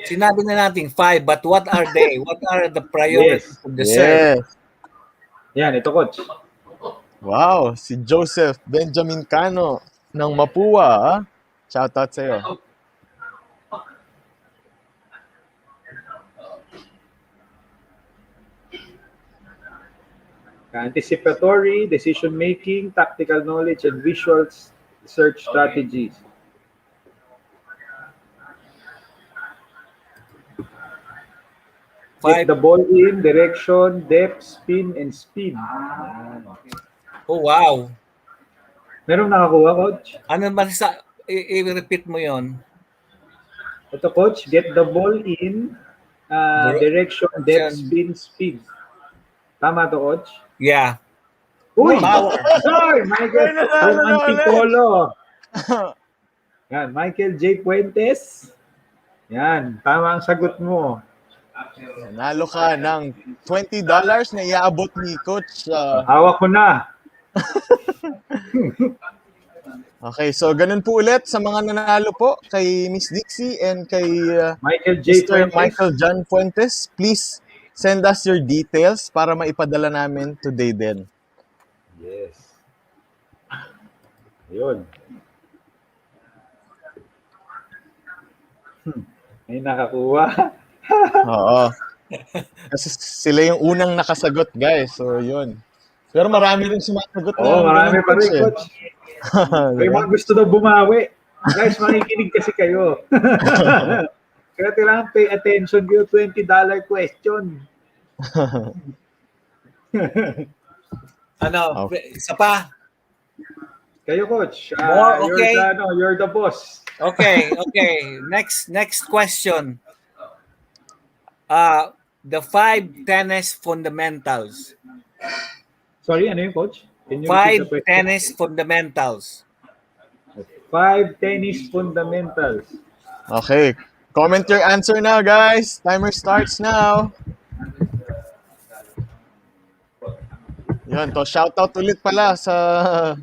Sinabi na natin 5, but what are they? What are the priorities of the serve? Yan, ito, Coach. Wow, si Joseph Benjamin Cano ng Mapua. Shoutout sa'yo. Anticipatory, decision-making, tactical knowledge, and visual search strategies. Get the ball in, direction, depth, spin, and speed. Oh, wow. Merong nakakuha, Coach? Ano ba i-repeat mo yon? Ito, Coach, get the ball in, direction, depth, spin, speed. Tama to, Coach? Yeah. Uy! Power. Sorry, Michael from Antipolo. Yan, Michael J. Puentes. Yan, tama ang sagot mo. Nanalo ka ng $20 na iaabot ni Coach. Hawak ko na. Okay, so ganun po ulit sa mga nanalo po kay Miss Dixie and kay Michael J. Mr. Fuentes. Michael John Fuentes. Please send us your details para maipadala namin today din. Yes. Ayun. May nakakuha. Oo. Kasi sila yung unang nakasagot, guys. So, yun. Pero marami rin sumasagot na. Oo, marami pa rin, eh. Coach. May mga gusto daw bumawi. Guys, makikinig kasi kayo. Kaya kailangan pay attention kayo. $20 question. Ano, isa pa? Kayo, Coach. More, okay. You're the boss. Okay. Next question. The 5 tennis fundamentals. Sorry, ano yung, Coach? 5 tennis fundamentals. 5 tennis fundamentals. Okay. Comment your answer now, guys. Timer starts now. Yun, to shoutout ulit pala sa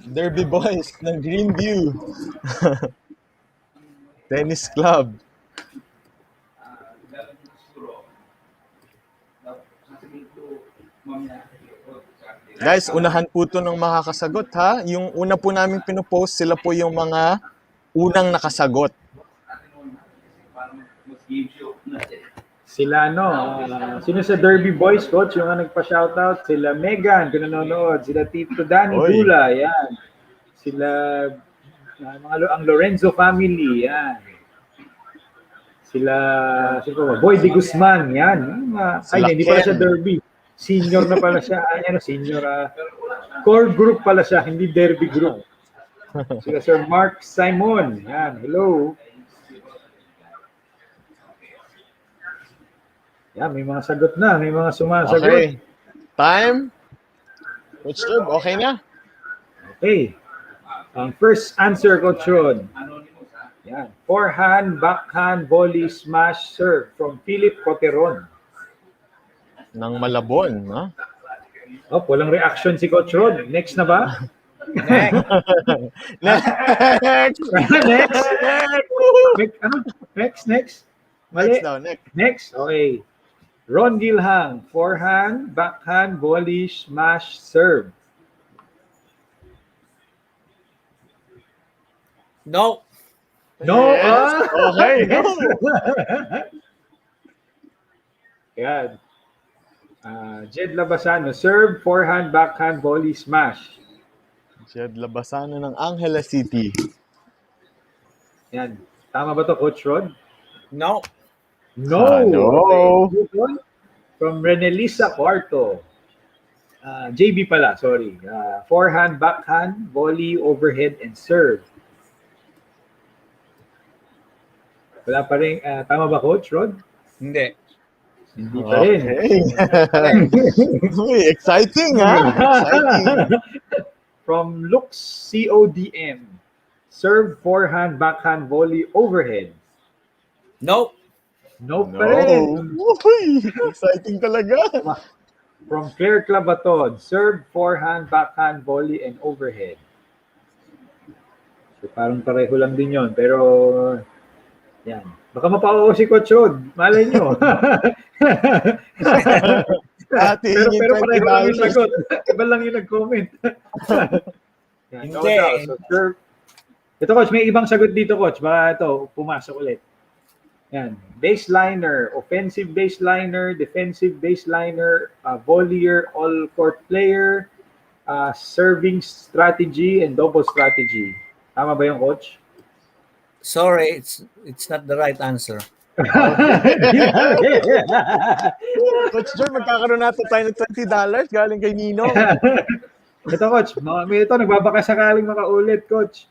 Derby Boys ng Greenview Tennis Club. Guys, unahan po ito ng makakasagot, ha? Yung una po namin pinopost, sila po yung mga unang nakasagot. Sila sino sa Derby Boys, Coach, yung nagpa-shoutout? Sila Megan, kung nanonood. Sila Tito Danny Dula, yan. Sila, ang Lorenzo family, yan. Sila Boy de Guzman, yan. Hindi pala siya Derby. Senior na pala siya. Senior. Core group pala siya, hindi Derby group. Sila Sir Mark Simon, yan. Hello. Yan, may mga sagot na. May mga sumasagot. Okay. Time. Coach Herb, okay na? Okay. Ang first answer, Coach Rod. Yan. Forehand, backhand, volley, smash, serve from Philip Coteron. Ng Malabon, no? Walang reaction si Coach Rod. Next na ba? Next! Next. Mali. Next. Okay. Ron Gilhang, forehand, backhand, volley, smash, serve. No. No. Yes. Okay. Yes. No. Yan. Jed Labasano, serve, forehand, backhand, volley, smash. Jed Labasano ng Angeles City. Yan. Tama ba to, Coach Rod? No. No. No. Okay. Move on. From Renelisa Cuarto. JB pala, sorry. Forehand, backhand, volley, overhead, and serve. Wala pa rin. Tama ba, Coach Rod? Hindi. Hindi pa rin. Okay. Uy, exciting, ha? Exciting. From Lux CODM. Serve, forehand, backhand, volley, overhead. No. No pa rin. Uy, exciting talaga. From Claire Clabaton. Serve, forehand, backhand, volley, and overhead. So, parang pareho lang din yon. Pero, yan. Baka mapauo si Coach Rod. Malay nyo. Tingin pero pareho lang yung $20. sagot. Iba lang yung nag-comment. Yan. Hindi. So, serve. Ito, Coach, may ibang sagot dito, Coach. Baka ito, pumasok ulit. Yan. Baseliner, offensive baseliner, defensive baseliner, volleyer, all-court player, serving strategy, and double strategy. Tama ba yung Coach? Sorry, it's not the right answer. Coach John, magkakaroon natin tayo ng $20 galing kay Nino. Ito, Coach. Ito, nagbabaka sakaling makaulit, Coach.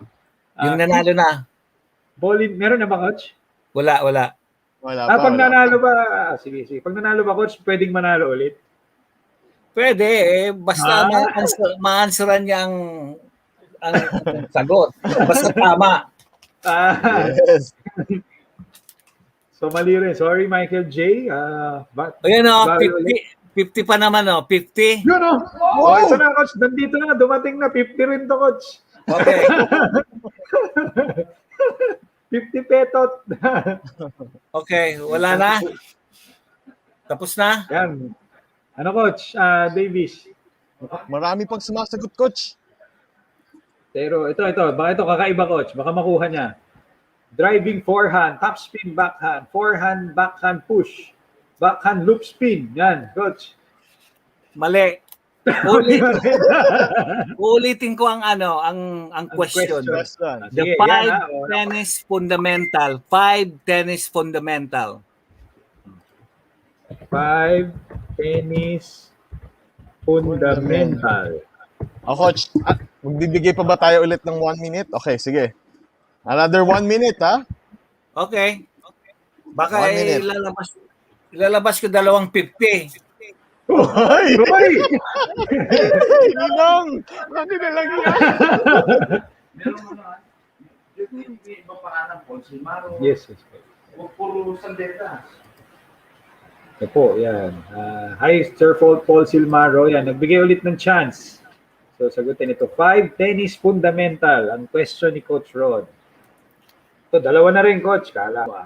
Yung nanalo na. Bowling, meron na ba, Coach? Wala. Wala Pag nanalo ba, sige. Pag nanalo ba, Coach, pwedeng manalo ulit? Pwede basta ma-answeran niya ang sagot. Basta tama. Yes. So, mali rin. Sorry, Michael J. Ayan 50 pa naman 50. Yun Oh, ito na, Coach. Nandito na. Dumating na. 50 rin to, Coach. Okay. 50 petot. Okay, wala na. Tapos na? Yan. Ano, Coach? Davis. Marami pang sumasagot, Coach. Pero ito. Baka ito kakaiba, Coach. Baka makuha niya. Driving forehand, topspin backhand, forehand backhand push, backhand loop spin. Yan, Coach. Mali. Ulitin ko ang question. Question. The Sige, five yan, tennis fundamental. 5 tennis fundamental. 5 tennis fundamental. Coach, magbibigay pa ba tayo ulit ng 1 minute? Okay, sige. Another 1 minute, ha? Okay. Baka 1 minute. ilalabas ko 250. Hoy! Hindi lang! Ano na lang yan? Meron mo na. Yung ibang pangalan po, si Maro. Yes. Puro sandeta. Ito po, yan. Hi, Sir Paul Silmaro. Yan, nagbigay ulit ng chance. So, sagutin ito. 5 tennis fundamental. Ang question ni Coach Rod. Ito, dalawa na rin, Coach. Kala mo,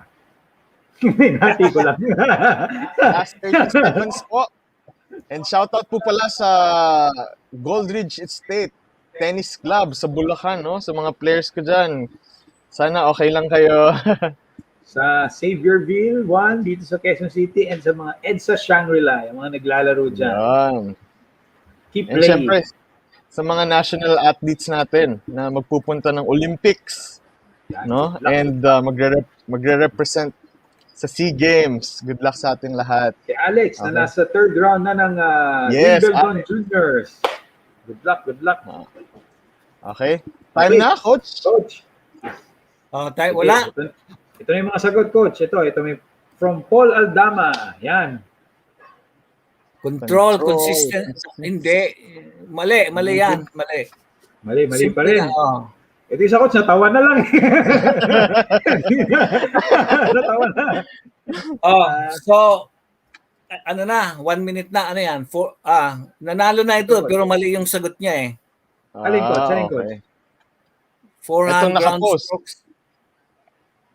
Hinati ko lang. Last 30 seconds po. And shoutout po pala sa Goldridge Estate Tennis Club sa Bulacan, no? Sa mga players ko dyan. Sana okay lang kayo. Sa Xavierville, 1 dito sa Quezon City, and sa mga EDSA Shangri-La, yung mga naglalaro dyan. Yan. Keep And playing. syempre, sa mga national athletes natin na magpupunta ng Olympics, no? And magre-represent sa SEA Games. Good luck sa ating lahat. Si Alex, Okay. na nasa third round na ng Yes, Wimbledon Alex. Juniors. Good luck. Okay? Time na, Coach? Coach. Wala. Ito na yung mga sagot, Coach. Ito may from Paul Aldama. Yan. Control, consistent. Hindi. Mali yan. Mali Simple pa rin. lang, oh. Ito isa, Coach, natawa na lang. Natawa na. So, ano na, 1 minute na, ano yan? Nanalo na ito, pero mali yung sagot niya eh. Alin, Coach? Okay. Forehand Ito ground nakapost. strokes.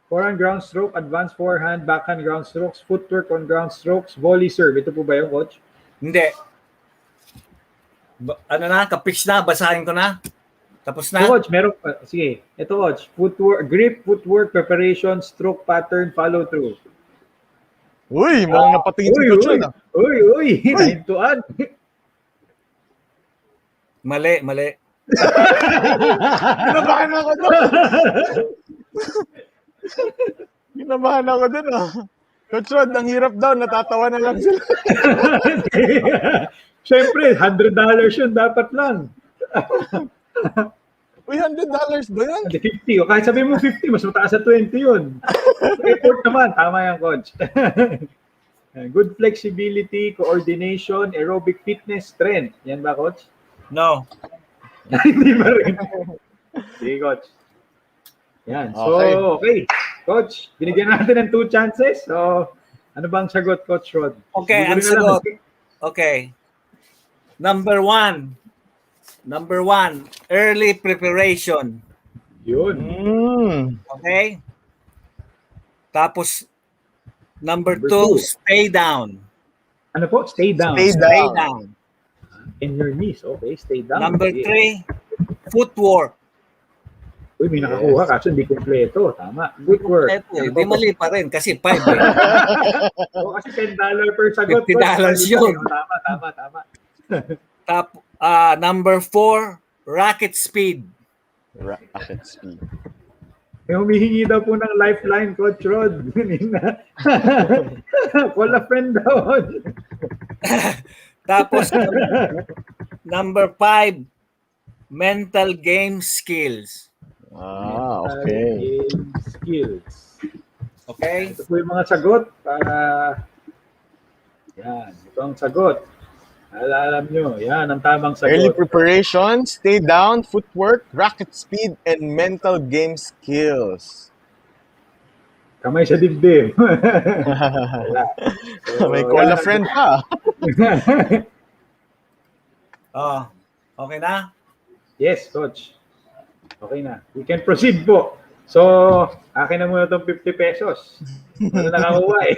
Forehand ground stroke, advanced forehand, backhand ground strokes, footwork on ground strokes, volley serve. Ito po ba yung, Coach? Hindi. Ano na, kapitch na, basahin ko na. Tapos So, na? coach, meron pa. Sige, ito, coach. Footwork, grip, footwork, preparation, stroke pattern, follow through. Uy, mukhang napatingin si Uy, Coach uy, Rod, ah. uy, uy, nahintuan. Mali, mali. Kinabahan ako doon. Kinabahan ako doon, ah. Coach Rod, ang hirap daw. Natatawa na lang sila. Siyempre, $100 yun, dapat lang. Uy, $100 ba yan? Hindi, 50. O kahit sabihin mo 50, mas mataas sa 20 yun. Effort naman, tama yan, coach. Good flexibility, coordination, aerobic fitness, strength. Yan ba, coach? No. Hindi ba rin? Sige, coach. Yan. So, okay. Coach, binigyan natin ng 2 chances. So, ano bang sagot, Coach Rod? Okay, Hindi ko ang rin alam. sagot. Okay. Number one, early preparation. Yun. Okay? Tapos, number Number two, two. stay down. Ano po? Stay down. Stay Stay down. down. In your knees. Okay, stay down. Number Sige. three, footwork. Uy, may nakakuha kaso hindi kompleto. Tama. Good work. Eto, Ano di po? mali pa rin kasi 5 eh. O, kasi $10 per sagot. $50 yun. Tama. Number four, racket speed. Racket speed. May humihingi daw po ng lifeline, Coach Rod. Call a friend daw. Tapos, number five, mental game skills. Okay. Game skills. Okay? Ito po yung mga sagot para yan, ito ang sagot. Alam nyo, yan ang tamang sagot. Early preparation, stay down, footwork, racket speed, and mental game skills. Kamay sa dibdib. May call a friend pa. Oh, okay na? Yes, Coach. Okay na. We can proceed po. So, akin na muna itong 50 pesos. Ano nakakuha eh.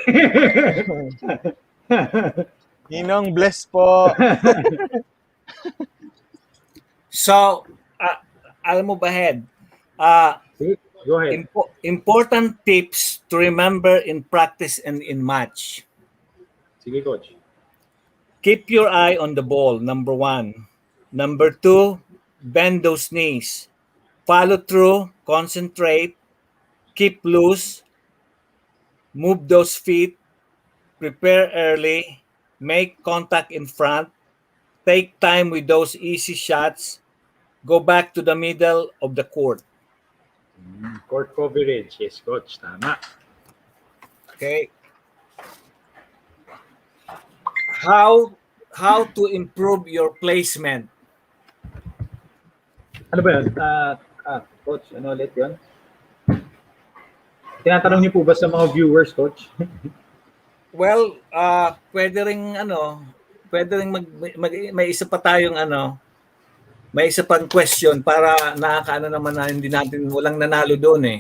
Ninong, bless po. So, alam mo ba, Head? Sige, go ahead. Important tips to remember in practice and in match. Sige, Coach. Keep your eye on the ball, number one. Number two, bend those knees. Follow through, concentrate, keep loose, move those feet, prepare early, make contact in front, take time with those easy shots, go back to the middle of the court. Court coverage. Yes, Coach. Tama. Okay. How to improve your placement? Ano ba yun? Coach, ano ulit yun? Tinatanong niyo po ba sa mga viewers, Coach? Well, pwede ring may isa pa tayong may isa pang question para nakakaano naman na hindi natin walang nanalo doon eh.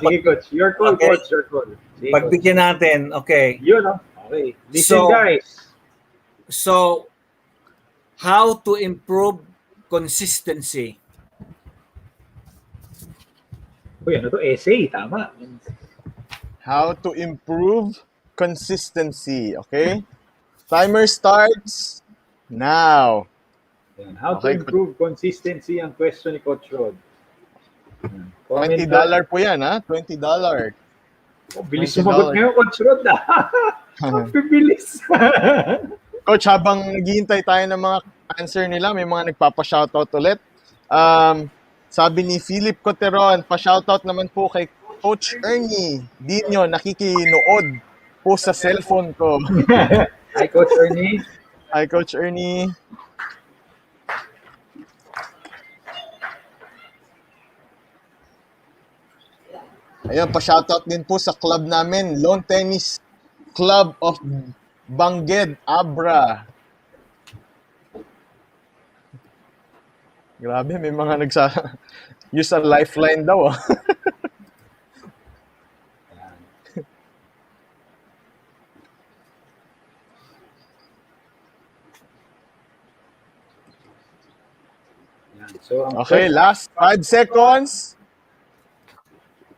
Sige, Coach. Your call, Okay. Coach. Your call. Sige, Pagbigyan natin, okay. Coach. Yun, no? Okay. Listen, So- guys. So, how to improve consistency? Uy, ano to? Essay. Tama. How to improve consistency. Okay? Timer starts now. Yan. How to Okay, improve consistency ang question ni Coach Rod. Yan. Comment $20 po yan, ha? $20. Oh, bilis $20. sumagot ngayon, Coach Rod. Ang bilis. Coach, habang naghihintay tayo ng mga answer nila, may mga nagpapa-shoutout ulit. Sabi ni Philip Coteron, pa-shoutout naman po kay Coach Ernie Dino, nakikinood po sa cellphone ko. Hi, Coach Ernie. Hi, Coach Ernie. Ayun, pa-shoutout din po sa club namin, Lawn Tennis Club of Bangged, Abra. Grabe, may mga use a lifeline daw. Ah. So, ang Okay, first last 5 seconds.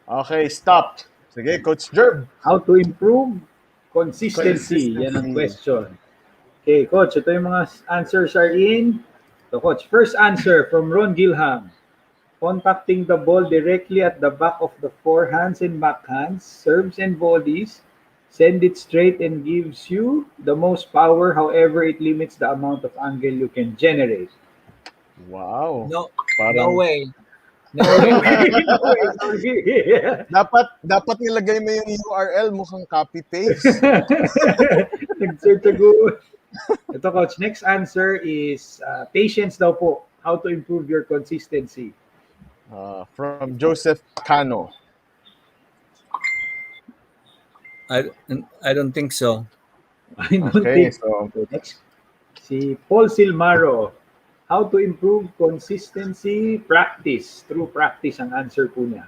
Okay, stop. Sige, Coach Jerb. how to improve consistency. Yan ang Consistency. question. Okay, Coach, ito yung mga answers are in. So, Coach, first answer from Ron Gilham. Contacting the ball directly at the back of the forehands and backhands, serves and volleys, send it straight and gives you the most power. However, it limits the amount of angle you can generate. Wow. No, Parang no way. No way. No way, sorry. dapat nilagay mo yung URL, mukhang copy-paste. Nag-search ako. Ito, Coach. Next answer is patience daw po. How to improve your consistency. From Joseph Cano. I don't think so. I don't Okay, think. so Next, si Paul Silmaro. How to improve consistency? Practice. Through practice ang answer po niya.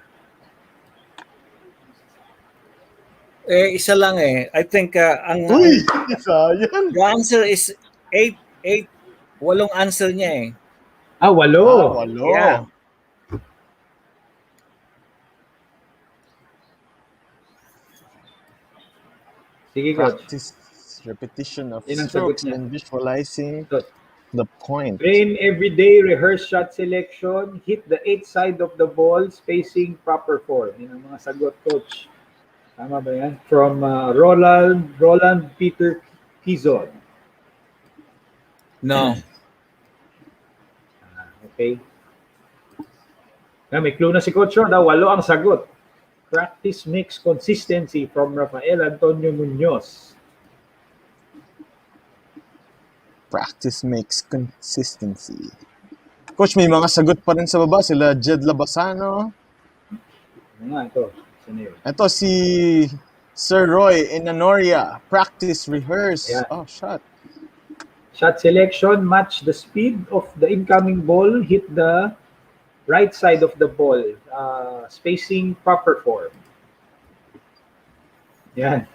Isa lang eh. I think uy, sayang. the answer is 8. 8 answer niya eh. Walo. Walo. Yeah. Sige, Coach. Practice repetition of Yan ang sagot strokes niya. and visualizing Coach. the point. Train every day, rehearse shot selection, hit the 8 side of the ball, spacing, proper form. Yan ang mga sagot, Coach. Tama ba yan? From Roland Peter Kizon. No. Okay. May clue na si Coach Ron. 8 ang sagot. Practice makes consistency from Rafael Antonio Munoz. Practice makes consistency. Coach, may mga sagot pa rin sa baba. Sila Jed Labasano. Ano nga ito? Sino yun? Ito si Sir Roy Inanoria. Practice, rehearse. Yeah. Oh, shot. Shot selection, match the speed of the incoming ball, hit the right side of the ball, spacing, proper form. Yan.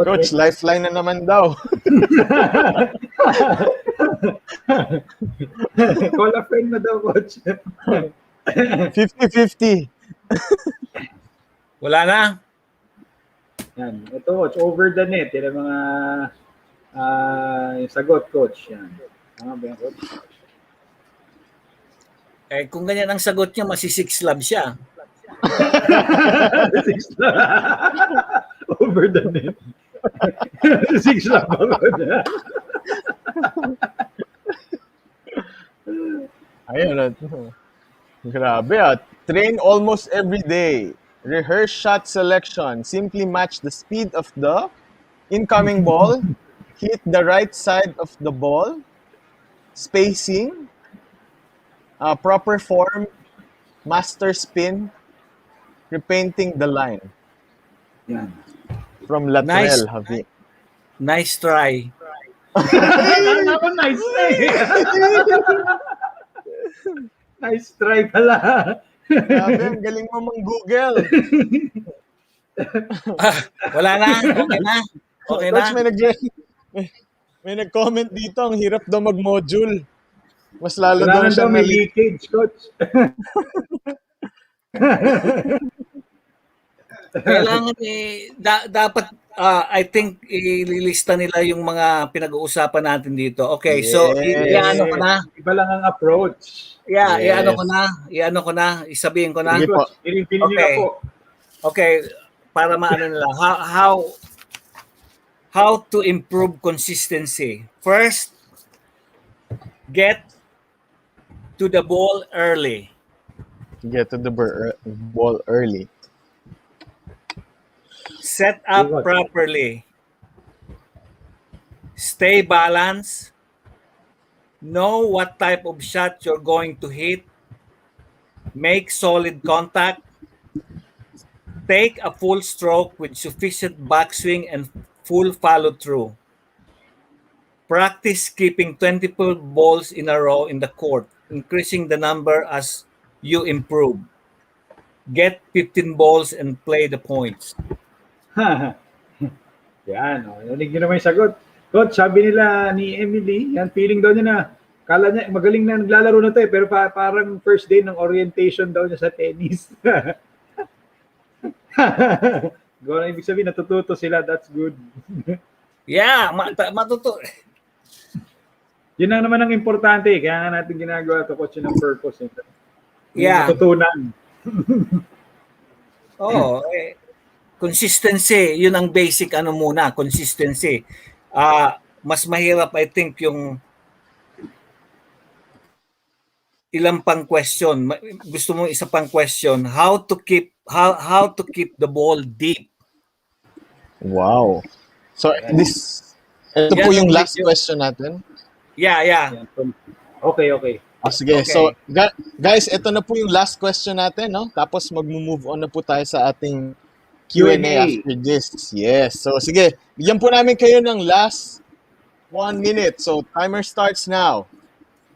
Coach, lifeline na naman daw. Call a friend na daw, Coach. 50-50. Wala na. Yan. Ito, Coach, over the net. Yan ang mga yung sagot, Coach. Yan. Tama ba yan, Coach? Kung ganyan ang sagot niya, masi-6 love siya. Over the net. 6 lang ako na. Ayun. Grabe Train almost every day. Rehearse shot selection. Simply match the speed of the incoming ball. Hit the right side of the ball. Spacing. Proper form. Master spin. Repainting the line. Yan. From Latrell, Javi. Nice try. Akala ko nice try. Nice try pala. Grabe, ang galing mo mang-Google. Wala na. Okay na. Okay na. Coach, may nag-comment dito, ang hirap daw mag-module. Mas lalo daw Kailangan siya daw may leakage, Coach. Kailangan dapat I think ililista nila yung mga pinag-uusapan natin dito. Okay, so iano ko na. Iba lang ang approach. Yeah, Yes. iano ko na, isabihin ko na. Sige po. Pinili na po. Okay, para maano nila. How to improve consistency. First, get to the ball early. Get to the ball early. Set up properly. Stay balanced. Know what type of shot you're going to hit. Make solid contact. Take a full stroke with sufficient backswing and full follow through. Practice keeping 20 balls in a row in the court, increasing the number as you improve. Get 15 balls and play the points. Yan, narinig niyo naman yung sagot. Coach, sabi nila ni Emily, yan, feeling daw niya na Kala niya, magaling na naglalaro na to eh, pero parang first day ng orientation daw niya sa tennis. Gawa na ibig sabihin, natututo sila, that's good. Yeah, matuto. Yun lang naman ang importante, kaya nga natin ginagawa ito, coach, yun ang purpose. Eh. Yeah. Matutunan. Oo, consistency, yun ang basic ano muna, consistency. Mas mahirap I think yung ilang pang question. Gusto mo isa pang question, how to keep the ball deep. Wow. So ito po yung last question natin. Yeah. Okay. Sige. So guys, ito na po yung last question natin, no? Tapos mag-move on na po tayo sa ating Q&A after this. Yes. So sige, bigyan po namin kayo ng last 1 minute. So timer starts now.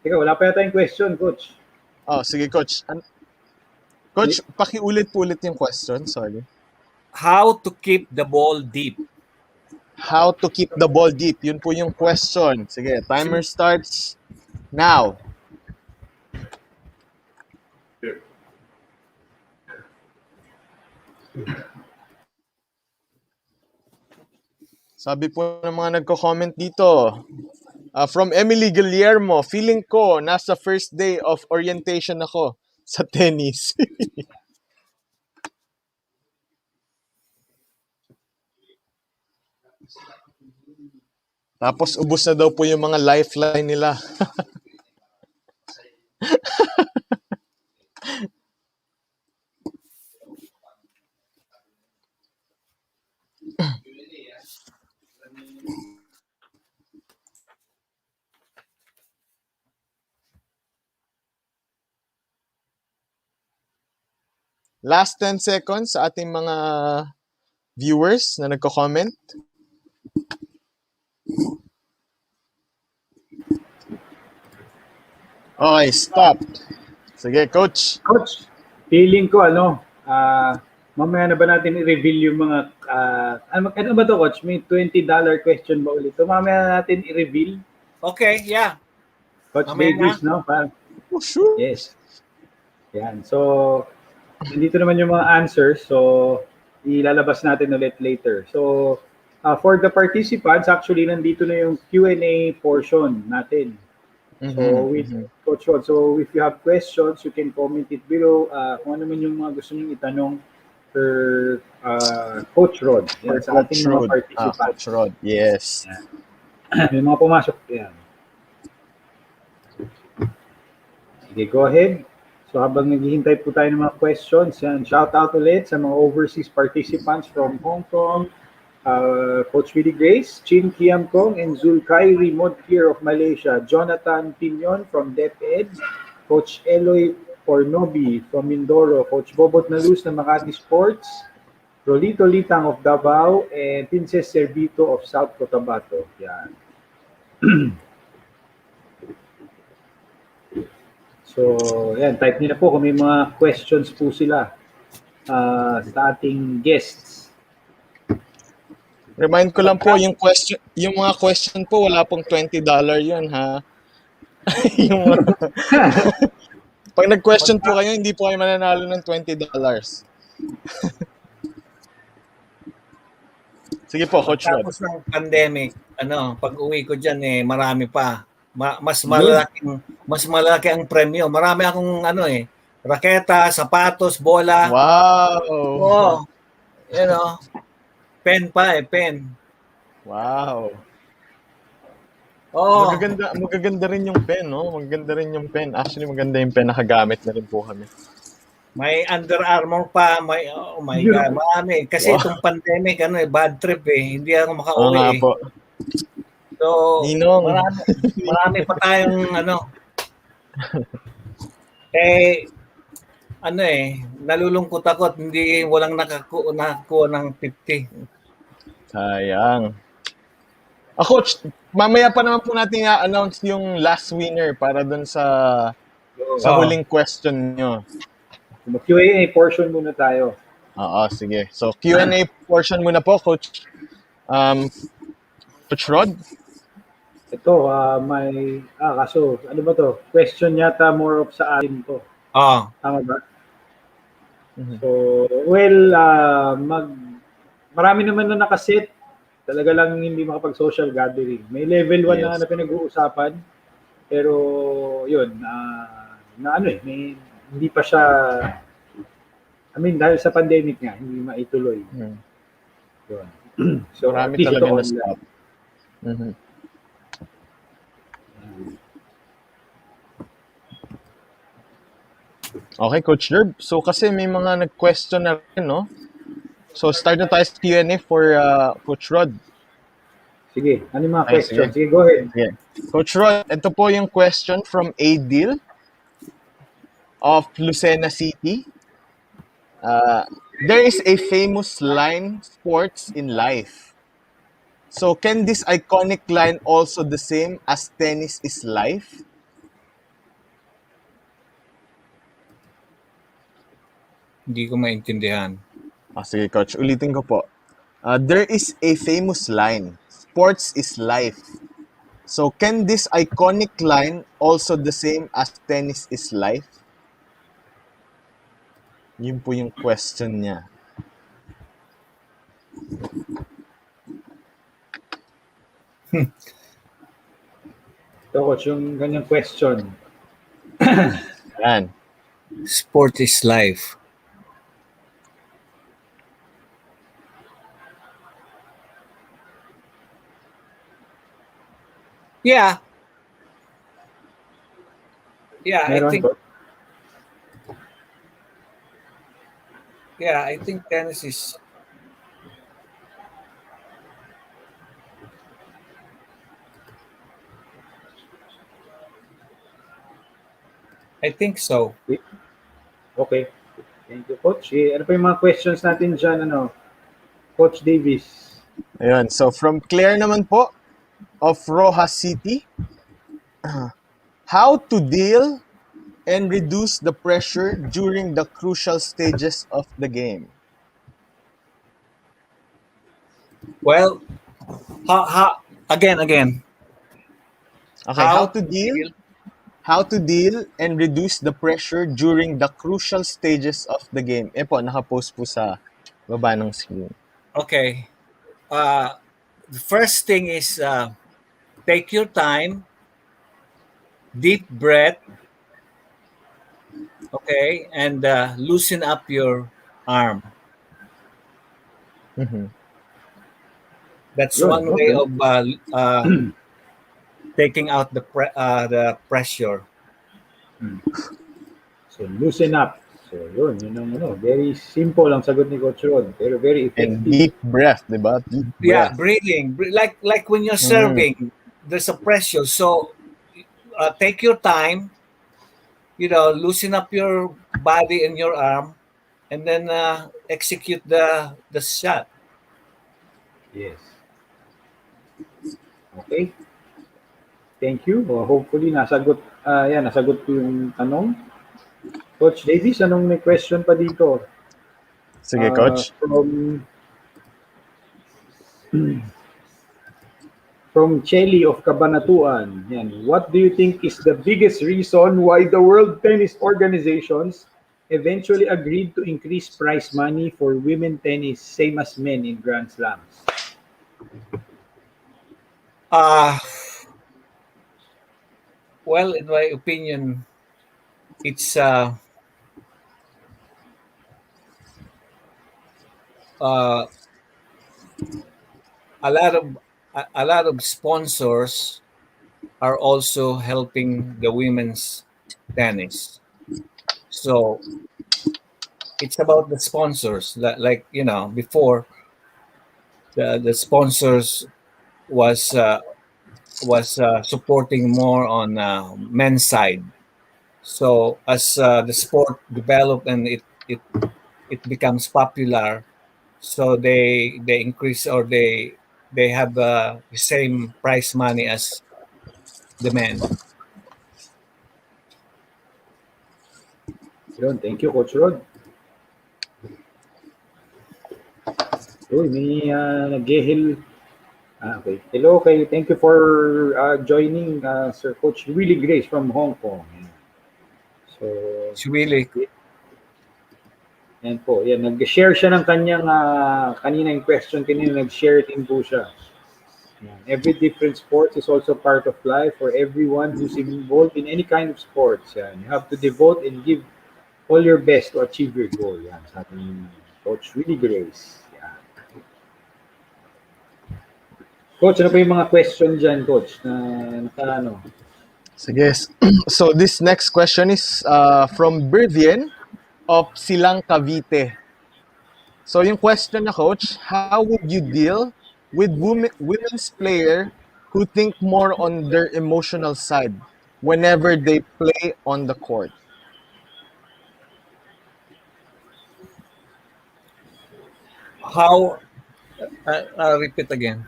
Teka, wala pa yata yung question, coach. Sige, coach. Coach, pakiulit po ulit yung question. Sorry. How to keep the ball deep? How to keep the ball deep? Yun po yung question. Sige, timer starts now. Sabi po ng mga nagko-comment dito, from Emily Guillermo, feeling ko nasa first day of orientation ako sa tennis. Tapos ubos na daw po yung mga lifeline nila. Last 10 seconds sa ating mga viewers na nagko-comment. Okay, stop. Sige, coach. Coach, feeling ko mamaya na ba natin i-reveal yung mga ano ba to, coach? May $20 question ba ulit? So mamaya na natin i-reveal. Okay, yeah. Coach Mamaya Davies, na. no? Sure. Yes. Yan. So dito naman yung mga answers. So ilalabas natin ulit later. So for the participants, actually nandito na yung Q&A portion natin. So with Coach Rod, so if you have questions, you can comment it below. Kung ano man yung mga gusto nyo itanong for Coach Rod. Yan, sa ating mga participants. Coach Rod, yes. May mga pumasok. Yan. Sige, go ahead. So habang naghihintay po tayo ng mga questions, yan, shout out ulit sa mga overseas participants from Hong Kong, Coach Willie Grace, Chin Kiam Kong, and Zulkairi Modkir of Malaysia, Jonathan Pinyon from DepEd, Coach Eloy Pornobi from Mindoro, Coach Bobot Nalus ng Makati Sports, Rolito Litang of Davao, and Princess Servito of South Cotabato. Yan. So, yan, type nyo na po kung may mga questions po sila sa ating guests. Remind ko lang po, yung mga question po, wala pong $20 yun, ha? Pag nag-question po kayo, hindi po kayo mananalo ng $20. Sige po, Coach Rod. Tapos ng pandemic, pag uwi ko dyan, marami pa. Mas malaki ang premyo. Marami akong raketa, sapatos, bola. Wow! Pen pa pen. Wow. Oh. Magaganda rin yung pen, no? Magaganda rin yung pen. Actually, maganda yung pen. Nakagamit na rin po kami. May Under Armour pa. Oh my God. Marami. Kasi itong pandemic, bad trip Hindi ako makauwi nga po. So, marami pa tayong nalulungkot ako at walang nakakuha ng 50. Sayang. Coach, mamaya pa naman po natin i-announce yung last winner para dun sa huling question nyo. Q&A portion muna tayo. Oo, sige. So, Q&A portion muna po, Coach. Coach Rod? Ito, kaso, ano ba to? Question yata more of sa atin to. Ah, Tama ba? Mhm. So, well, marami naman na nakaset. Talaga lang hindi makapag-social gathering. May level 1 Yes. na pinag-uusapan. Pero, yun, na ano hindi pa siya, dahil sa pandemic nga, hindi maituloy. Mhm. Yun. So, at Marami least ito talaga online. na-stop. Mhm. Okay, Coach Derb. So kasi may mga nag-question na rin, no? So start na tayo sa Q&A for Coach Rod. Sige, ano yung mga Okay, sige. questions? Sige, go ahead. Sige. Coach Rod, ito po yung question from Adil of Lucena City. There is a famous line, sports in life. So can this iconic line also the same as tennis is life? hindi ko maintindihan. Sige, Coach. Ulitin ko po. There is a famous line, sports is life. So can this iconic line also the same as tennis is life? Yun po yung question niya. Ito, coach, yung ganyang question. Yan. Sport is life. Yeah. Yeah, I Meron think ko. tennis is I think so. Okay. Thank you, coach. Ano pa yung mga questions natin dyan, Coach Davis? Ayun. So from Claire naman po of Rojas City, how to deal and reduce the pressure during the crucial stages of the game? Well, how again. Okay, how to deal and reduce the pressure during the crucial stages of the game. Po, nakapost po sa baba ng screen. Okay. The first thing is take your time, deep breath, okay, and loosen up your arm. Mhm. That's Yun, one way okay. of taking out the pressure. So, loosen up. So, yun ang very simple ang sagot ni Coach Rod, pero very And effective. deep breath, diba? Deep Yeah, breath. breathing. Like when you're serving, there's a pressure. So take your time, loosen up your body and your arm, and then execute the shot. Yes. Okay. Thank you. Hopefully, nasagot ko yung tanong. Coach Davis, anong may question pa dito? Sige, Coach. From Chelly of Cabanatuan. Yan. What do you think is the biggest reason why the World Tennis Organizations eventually agreed to increase prize money for women tennis, same as men in Grand Slams? Well, in my opinion, it's a lot of sponsors are also helping the women's tennis. So it's about the sponsors. Like before, the sponsors was supporting more on men's side. So as the sport developed and it becomes popular, so they increase, or they have the same prize money as the men. Yun, thank you, Coach Rod. Uy, may nag-gehel Okay. Hello, okay. Thank you for joining, Sir Coach Willie Grace from Hong Kong. So, It's really yan po. Yan, nag-share siya ng kanyang kanina yung question, kanina nag-share din po siya. Yan. Every different sport is also part of life for everyone who's involved in any kind of sports. Yan. You have to devote and give all your best to achieve your goal. Yan, sabi ni Coach Willie Grace. Yan. Coach, ano pa yung mga question dyan, Coach, na nakaano? Sige. So this next question is from Bervien of Silang Cavite. So yung question na, Coach, how would you deal with women's player who think more on their emotional side whenever they play on the court? how. I'll repeat again.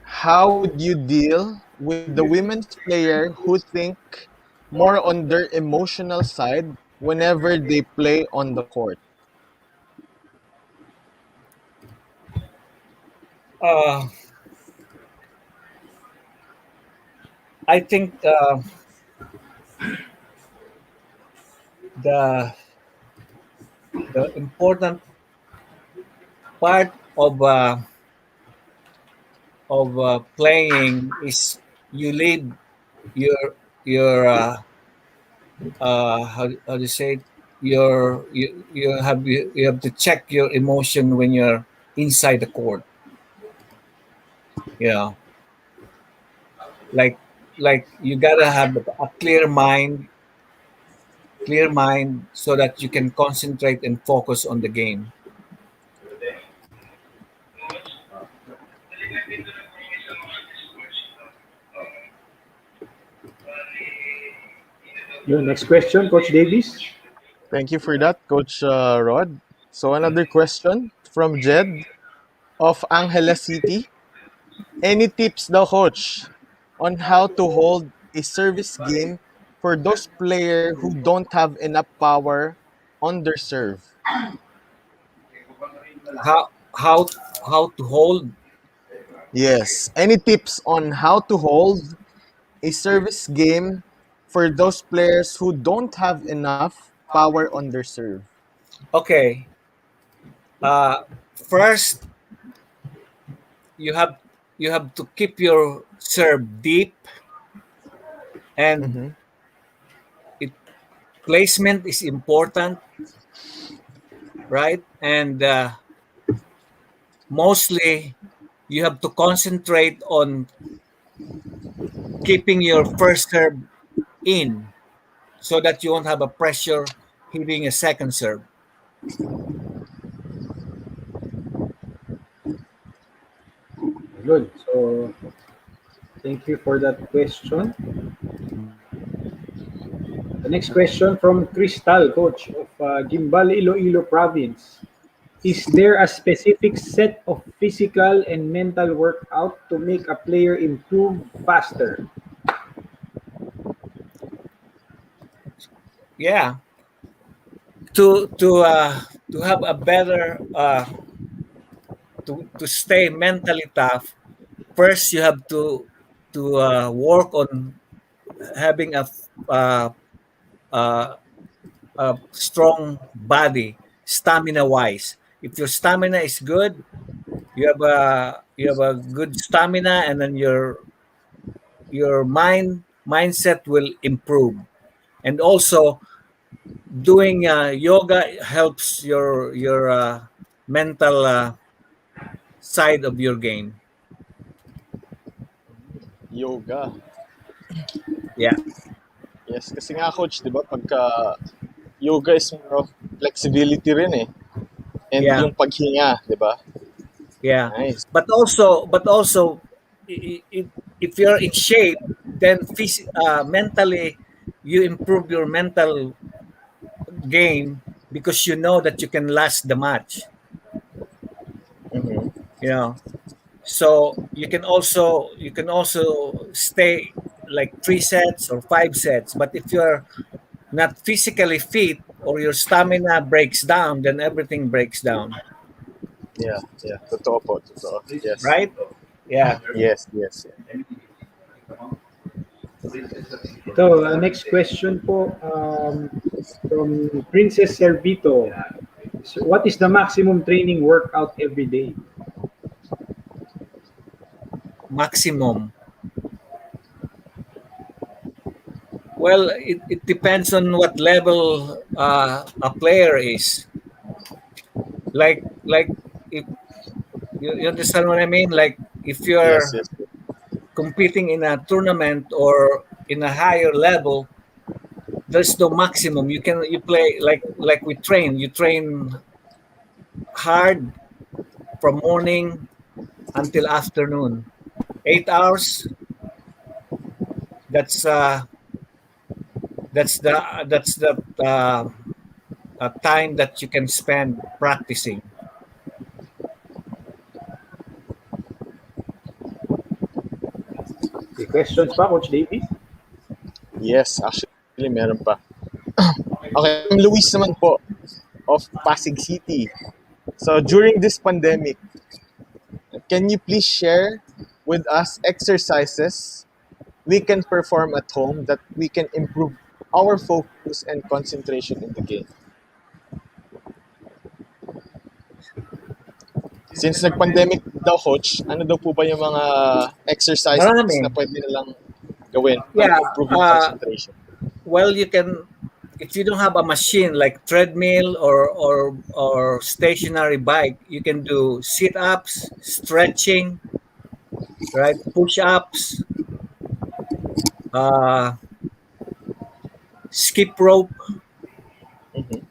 How would you deal with the women's player who think more on their emotional side whenever they play on the court? Uh, I think the the important part of playing is you lead your how do you say it? You have to check your emotion when you're inside the court. Yeah, like you gotta have a clear mind so that you can concentrate and focus on the game. Yun, next question, Coach Davis. Thank you for that, Coach Rod. So another question from Jed of Angeles City. Any tips daw, Coach, on how to hold a service game for those players who don't have enough power on their serve? How how how to hold? Yes. Any tips on how to hold a service game for those players who don't have enough power on their serve? Okay. First, you have you have to keep your serve deep, and Mm-hmm. it placement is important, right? And mostly you have to concentrate on keeping your first serve in so that you won't have a pressure hitting a second serve. Good. So, thank you for that question. The next question from Crystal, Coach of Gimbal, Iloilo Province. Is there a specific set of physical and mental workout to make a player improve faster? Yeah, to have a better to stay mentally tough. First, you have to work on having uh, uh, a strong body, stamina wise. If your stamina is good, you have a good stamina, and then your mindset will improve. And also, doing yoga helps your mental side of your game. Yoga. Yeah, Yes, kasi nga, Coach, di ba, pagka yoga is more of flexibility rin eh. And yeah, yung paghinga, di ba? yeah. Nice. But also, if you're in shape, then mentally, you improve your mental game because you know that you can last the match. Mm-hmm. You know, so you can also stay like 3 sets or 5 sets. But if you're not physically fit or your stamina breaks down, then everything breaks down, Yeah, yeah. Totoo po, totoo. Yes. right? Yeah. Yes, yes. Ito, next question po from Princess Servito. So what is the maximum training workout every day? Maximum. Well, it depends on what level a player is. Like if you understand what I mean? Like if Yes, you're yes. competing in a tournament or in a higher level, there's no maximum. You play like we train. You train hard from morning until afternoon. 8 hours. That's the time that you can spend practicing. Okay, questions pa, Coach David? Yes, actually meron pa. Okay, Luis naman po of Pasig City. So during this pandemic, can you please share with us exercises we can perform at home that we can improve our focus and concentration in the game? Since nag-pandemic daw, Coach, ano daw po ba yung mga exercises na Marami. pwede nilang gawin para Yeah. ma-improve yung concentration? Well, you can, if you don't have a machine like treadmill or stationary bike, you can do sit-ups, stretching, right? Push-ups, uh, skip rope. Mhm.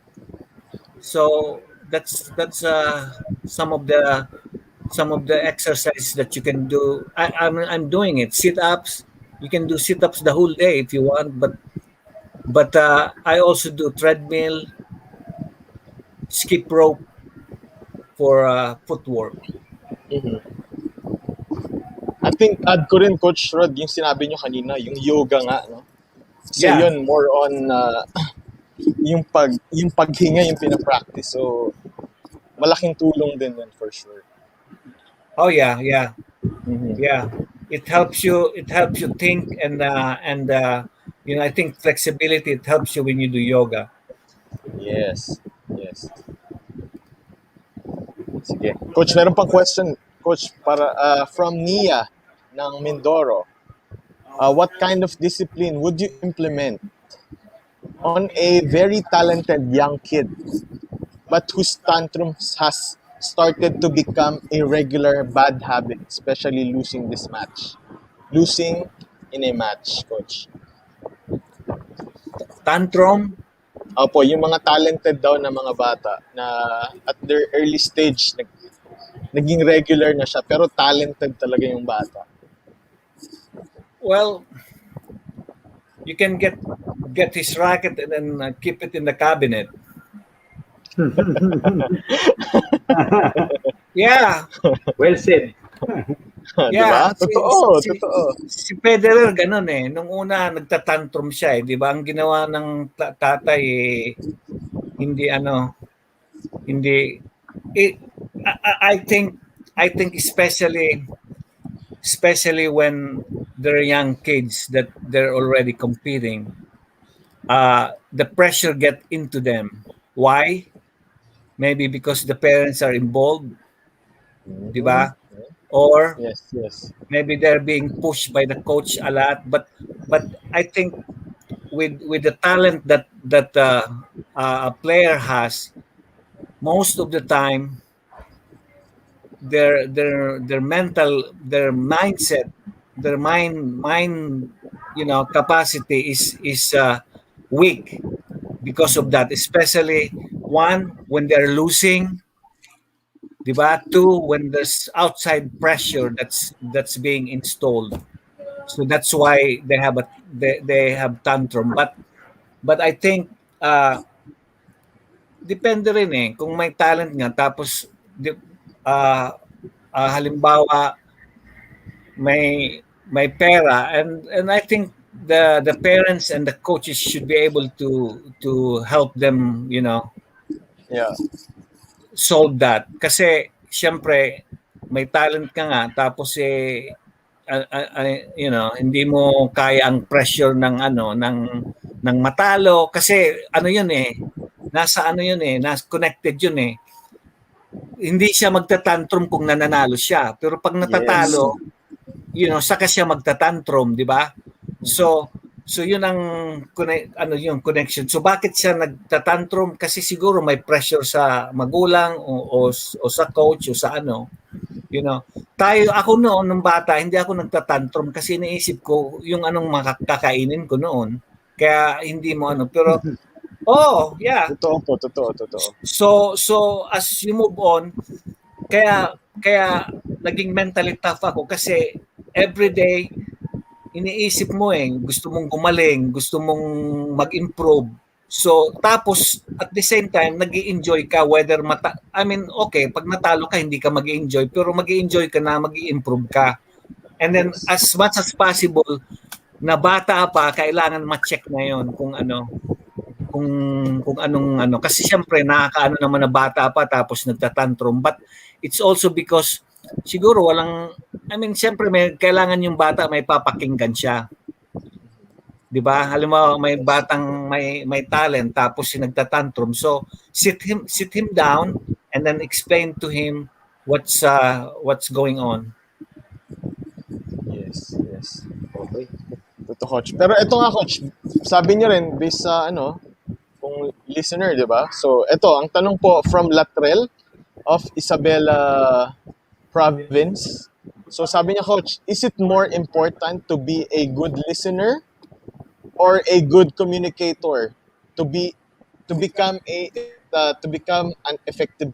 So that's some of the exercises that you can do. I'm doing it. Sit-ups. You can do sit-ups the whole day if you want, but I also do treadmill, skip rope for footwork. Mhm. I think add ko rin, Coach Rod, yung sinabi nyo kanina, yung yoga nga, no? Kasi Yeah. yun, more on yung paghinga yung pinapractice. So, malaking tulong din yan for sure. Oh yeah, yeah, Mhm. yeah. It helps you. It helps you think I think flexibility. It helps you when you do yoga. Yes. Yes. Sige. Coach, meron pang question, Coach, para from Nia ng Mindoro. What kind of discipline would you implement on a very talented young kid but whose tantrums has started to become a regular bad habit, especially losing in a match, Coach? Tantrum. Opo, yung mga talented daw na mga bata na at their early stage, naging regular na siya, pero talented talaga yung bata. Well, you can get his racket and then keep it in the cabinet. Yeah, Well said. Di ba? yeah. Totoo, Si, totoo. si Federer ganun eh. Nung una nagtatantrum siya eh, 'di ba? Ang ginawa ng tatay hindi hindi eh, I think especially when they're young kids that they're already competing, the pressure get into them. Why? Maybe because the parents are involved, di Mhm. ba? Or Yes, yes. maybe they're being pushed by the coach a lot. But I think with the talent that a player has, most of the time their mental, their mindset, their mind capacity is weak because of that, especially one when they're losing, di ba? Two, when there's outside pressure that's being installed. So that's why they have tantrum. But I think depende rin eh kung may talent nga tapos uh, halimbawa may pera, and I think the parents and the coaches should be able to help them, Yeah. solve that. Kasi syempre may talent ka nga, tapos hindi mo kaya ang pressure ng matalo kasi nasa connected yun eh. Hindi siya magtatantrum kung nananalo siya, pero pag natatalo, saka siya magtatantrum, di ba? So yun ang yung connection. So bakit siya nagtatantrum? Kasi siguro may pressure sa magulang o sa coach o sa ako noon nung bata, hindi ako nagtatantrum kasi iniisip ko yung anong makakainin ko noon. Kaya hindi mo pero yeah. Totoo. So as you move on, kaya naging mentally tough ako kasi every day iniisip mo gusto mong gumaling, gusto mong mag-improve. So, tapos, at the same time, nag-i-enjoy ka whether okay, pag natalo ka, hindi ka mag-i-enjoy, pero mag-i-enjoy ka na, mag-i-improve ka. And then, as much as possible, na bata pa, kailangan ma-check na yon kung anong kasi siyempre nakakaano naman na bata pa tapos nagtatantrum, but it's also because siguro siyempre may kailangan yung bata may papakinggan siya. 'Di ba? Halimbawa may batang may talent tapos nagtatantrum. So sit him down and then explain to him what's going on. Yes. Okay. Totoo, coach. Pero ito nga, coach, sabi niyo rin based sa kung listener, 'di ba? So ito ang tanong po from Latrell of Isabela Province. So sabi niya, coach, is it more important to be a good listener or a good communicator to become an effective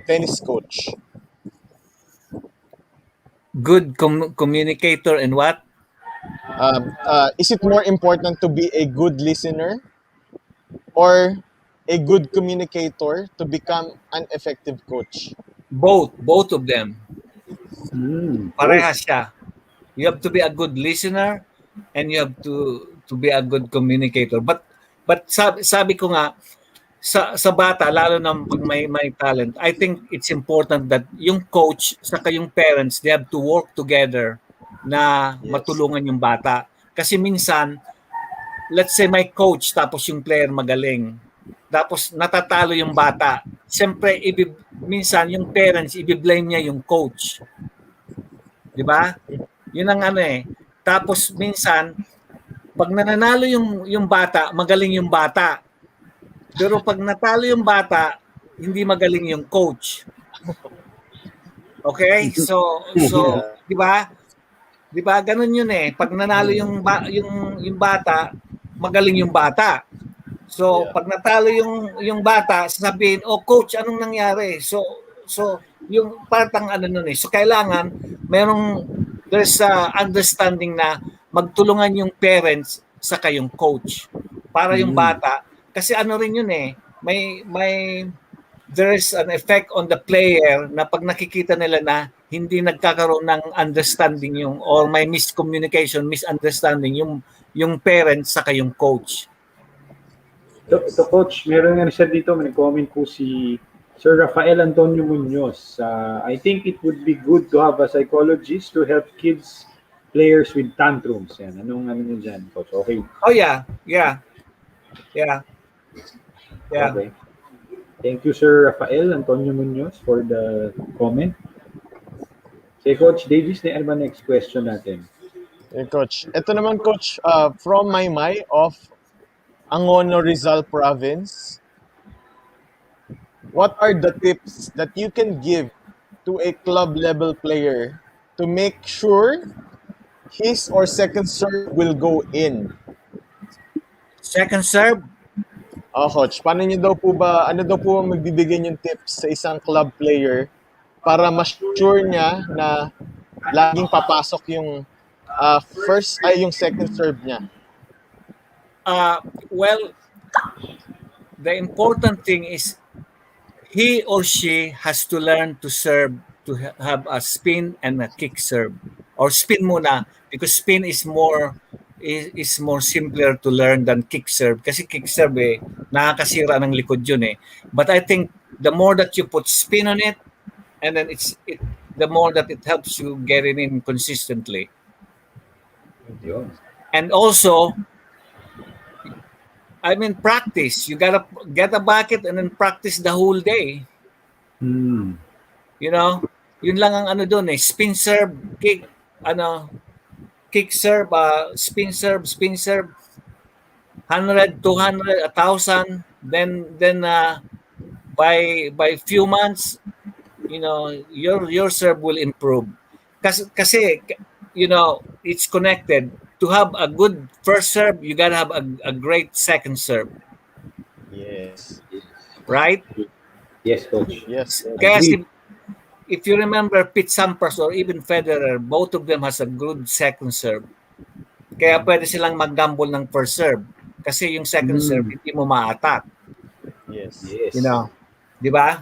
tennis coach? Good communicator and what? Is it more important to be a good listener or a good communicator to become an effective coach? Both of them. Parehas Both. siya. You have to be a good listener and you have to be a good communicator. But sabi ko nga sa bata lalo na pag may talent, I think it's important that yung coach saka yung parents, they have to work together na matulungan yung bata. Kasi minsan let's say may coach tapos yung player magaling. Tapos natatalo yung bata. Siyempre minsan yung parents i-blame niya yung coach. 'Di ba? Yun ang Tapos minsan pag nananalo yung bata, magaling yung bata. Pero pag natalo yung bata, hindi magaling yung coach. Okay? So 'di ba? 'Di ba ganun yun Pag nanalo yung bata, magaling yung bata. So pag natalo yung bata, sasabihin, "Oh coach, anong nangyari?" So yung partang So kailangan there's understanding na magtulungan yung parents sa kayong coach para yung bata kasi rin yun there is an effect on the player na pag nakikita nila na hindi nagkakaroon ng understanding or may misunderstanding yung parents sa kayong coach. Ito, coach, meron nga siya dito, may comment po si Sir Rafael Antonio Munoz. I think it would be good to have a psychologist to help players with tantrums. Yan. Anong nyo dyan, coach? Okay. Oh, yeah. Okay. Thank you, Sir Rafael Antonio Munoz, for the comment. Okay, Coach Davis, ano ba next question natin? Okay, Coach. Ito naman, Coach, from Maymay of Angono Rizal Province. What are the tips that you can give to a club-level player to make sure his or second serve will go in? Second serve? Coach, ano daw po ang magbibigay niyong tips sa isang club player para ma-sure niya na laging papasok yung yung second serve niya? Well, the important thing is he or she has to learn to serve, to have a spin and a kick serve. Or spin muna, because spin is more simpler to learn than kick serve. Kasi kick serve nakakasira ng likod yun But I think the more that you put spin on it, and then the more that it helps you get it in consistently. Yun. And also, I mean, practice. You gotta get a bucket and then practice the whole day. Hmm. You know, yun lang ang ano doon eh. Spin serve, kick, kick serve, spin serve, 100, 200, 1,000. Then by few months, you know, your serve will improve. Kasi you know, it's connected. To have a good first serve, you gotta have a great second serve, Yes. right? Yes, coach. Yes. Kaya Agree. if you remember Pete Sampras or even Federer, both of them has a good second serve. Kaya pwede silang mag-gamble ng first serve. Kasi yung second serve, hindi mo ma-attack. Yes. Yes. You know? Di ba?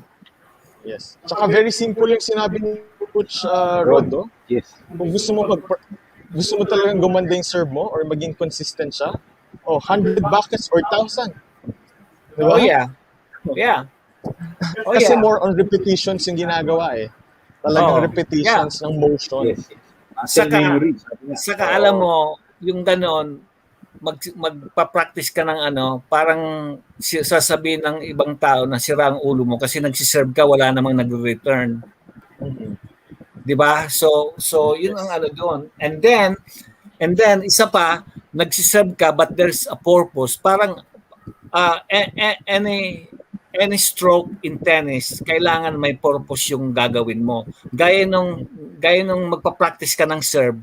Yes. Tsaka very simple yung sinabi ni Coach Rodo. Yes. Kung gusto mo talagang gumanda yung serve mo or maging consistent siya, 100 buckets or 1,000. Di ba? Oh, yeah. Yeah. Oh, Kasi yeah. more on repetitions yung ginagawa eh. Talagang repetitions ng motion. Yes. Muscle memory. Saka alam mo, yung ganon, magpa-practice ka ng ano, parang sasabihin ng ibang tao na sira ang ulo mo kasi nagsiserve ka, wala namang nag-return. Di ba? So yun ang ano doon. And then isa pa, nagsiserve ka but there's a purpose. Parang any stroke in tennis, kailangan may purpose yung gagawin mo. Gaya nung magpa-practice ka ng serve.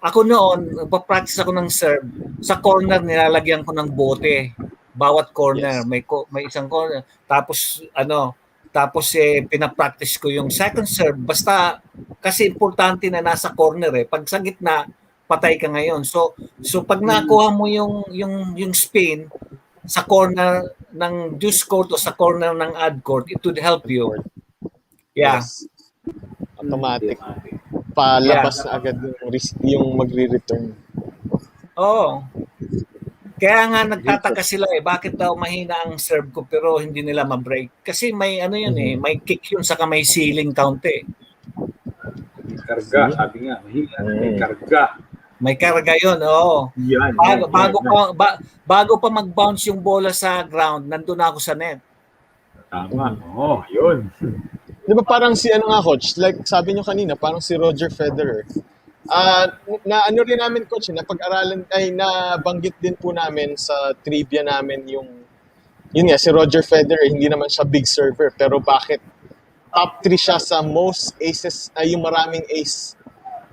Ako noon, magpa-practice ako ng serve. Sa corner nilalagyan ko ng bote. Bawat corner, Yes. may isang corner. Tapos pina-practice ko yung second serve. Basta kasi importante na nasa corner eh. Pag sa gitna, patay ka ngayon. So pag nakuha mo yung spin sa corner ng deuce court o sa corner ng ad court, it would help you. Yeah. Yes. Automatic. Palabas na agad yung magre-return. Oo. Kaya nga nagtataka sila eh, bakit daw mahina ang serve ko pero hindi nila ma-break? Kasi may ano yun eh, may kick yun saka may ceiling count eh. Karga, sabi nga. May karga. May karga yun, oo. Yan. Bago pa mag-bounce yung bola sa ground, nandun ako sa net. Tama. Yun. Di ba parang si ano nga coach, like sabi nyo kanina, parang si Roger Federer. Na ano rin namin coach, napag-aralan ay nabanggit din po namin sa trivia namin yun nga si Roger Federer, hindi naman siya big server pero bakit top 3 siya sa most aces, yung maraming ace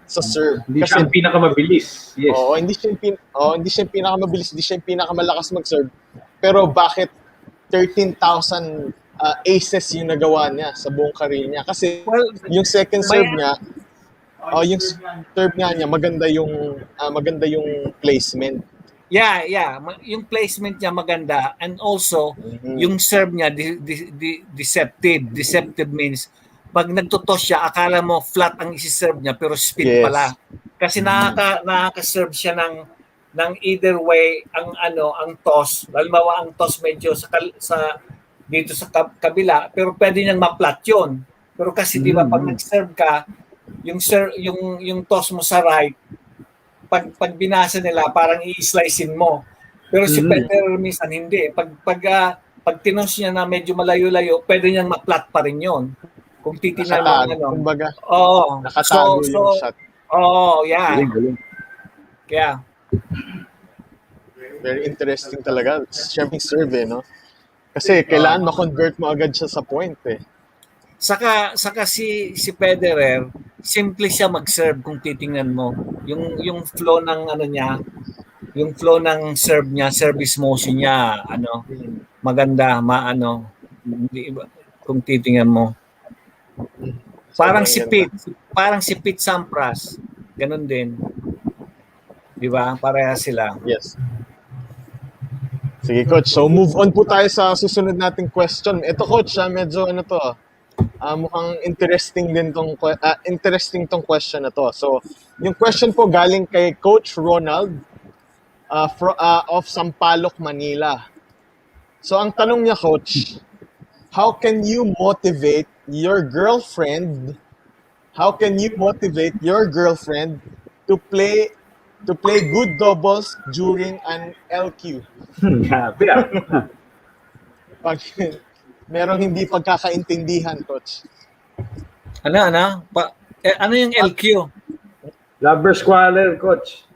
sa serve. Hindi siya ang pinakamabilis. Yes. Hindi siya yung pinakamabilis, hindi siya yung pinakamalakas mag-serve. Pero bakit 13,000 aces yung nagawa niya sa buong career niya? Kasi yung second serve niya, yung serve niya maganda yung placement. Yeah. Yung placement niya maganda and also yung serve niya deceptive. Deceptive means pag nagtutos siya, akala mo flat ang isi-serve niya pero spin pala. Kasi nakaka-serve siya ng either way ang toss. Halimbawa ang toss medyo sa dito sa kabila pero pwede niyang ma-flat 'yon. Pero kasi di ba pag nag-serve ka, yung toss mo sa right, pag binasa nila parang i-slicein mo. Pero si Federer minsan hindi. Pag tinos niya na medyo malayo-layo, pwede niyang ma-flat pa rin 'yon. Kung titingnan mo kumbaga. Nakatago yung shot. Yeah. Kaya very interesting talaga. Siyempre serve no? Kasi kailangan ma-convert mo agad siya sa point eh. Saka si Federer, simple siya mag-serve kung titingnan mo. Yung flow ng niya, yung flow ng serve niya, service motion niya, maganda, kung titingnan mo. Parang si Pete Sampras, ganun din. 'Di ba? Pareha sila. Yes. Sige coach, so move on po tayo sa susunod nating question. Ito coach, medyo mukhang interesting tong question na to. So, yung question po galing kay Coach Ronald of Sampaloc, Manila. So, ang tanong niya coach, how can you motivate your girlfriend how can you motivate your girlfriend to play good doubles during an LQ? Grabe ah. Pag merong hindi pagkakaintindihan, coach. Ano? Ano yung LQ? Lover squalor, coach.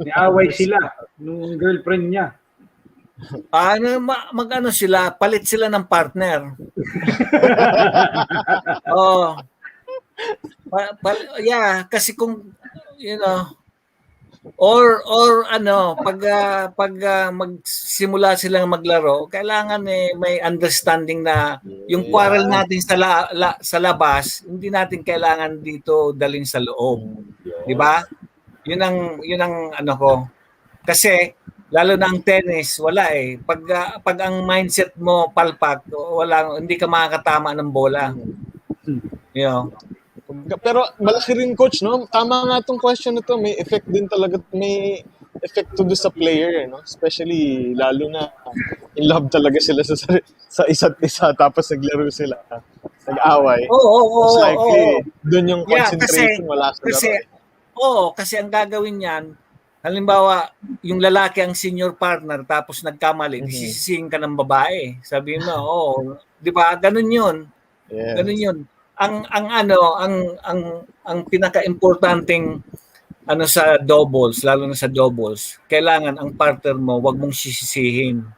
Niaway sila nung girlfriend niya. Mag-ano sila, palit sila ng partner. Oh. Yeah, kasi kung or pag magsimula silang maglaro, kailangan may understanding na yung quarrel natin sa labas, hindi natin kailangan dito dalhin sa loob. 'Di ba? Yun ang ano ko. Kasi lalo na ang tennis, wala eh. Pag ang mindset mo palpak, hindi ka makakatama ng bola. Pero malaki rin, coach, no? Tama nga tong question na to. May effect din talaga. May effect to do sa player, no? Especially, lalo na in love talaga sila sa isa't isa. Tapos naglaro sila. Nag-away. Most likely, dun yung concentration wala sa laro. Kasi ang gagawin niyan, halimbawa, yung lalaki ang senior partner tapos nagkamali, sisisihin ka ng babae. Sabihin mo, di ba? Ganun yun. Yes. Ganun yun. Ang pinaka-importanting sa doubles, lalo na sa doubles, kailangan ang partner mo wag mong sisisihin.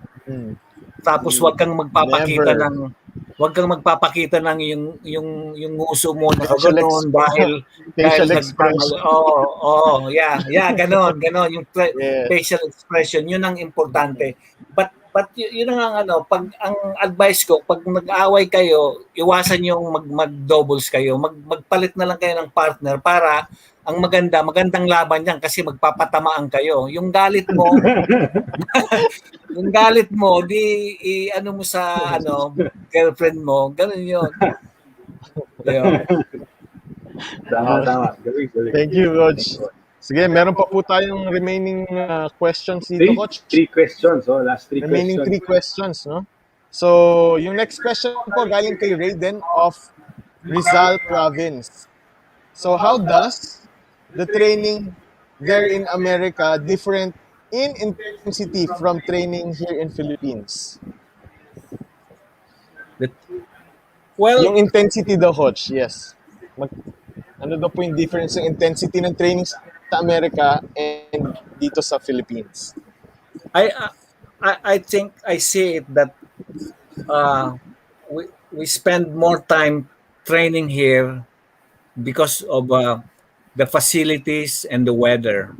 Tapos wag kang magpapakita ng yung uso mo na ganoon dahil expression. ganon yung facial expression, yun ang importante. But yun ang pag ang advice ko, pag nag-aaway kayo, iwasan yung mag-doubles kayo. Magpalit na lang kayo ng partner para ang magandang laban yan kasi magpapatamaan kayo. Yung galit mo, ano mo sa girlfriend mo, ganun yun. Tama. Thank you, coach. Sige, meron pa po tayong remaining questions dito, coach. Three questions, last three remaining questions. 3 questions, no? So, yung next question po galing kay Raiden of Rizal Province. So, how does the training there in America different in intensity from training here in Philippines? Yung intensity daw, coach, yes. Ano daw po yung difference ng intensity ng training sa Amerika and dito sa Philippines? I think I see it that we spend more time training here because of the facilities and the weather.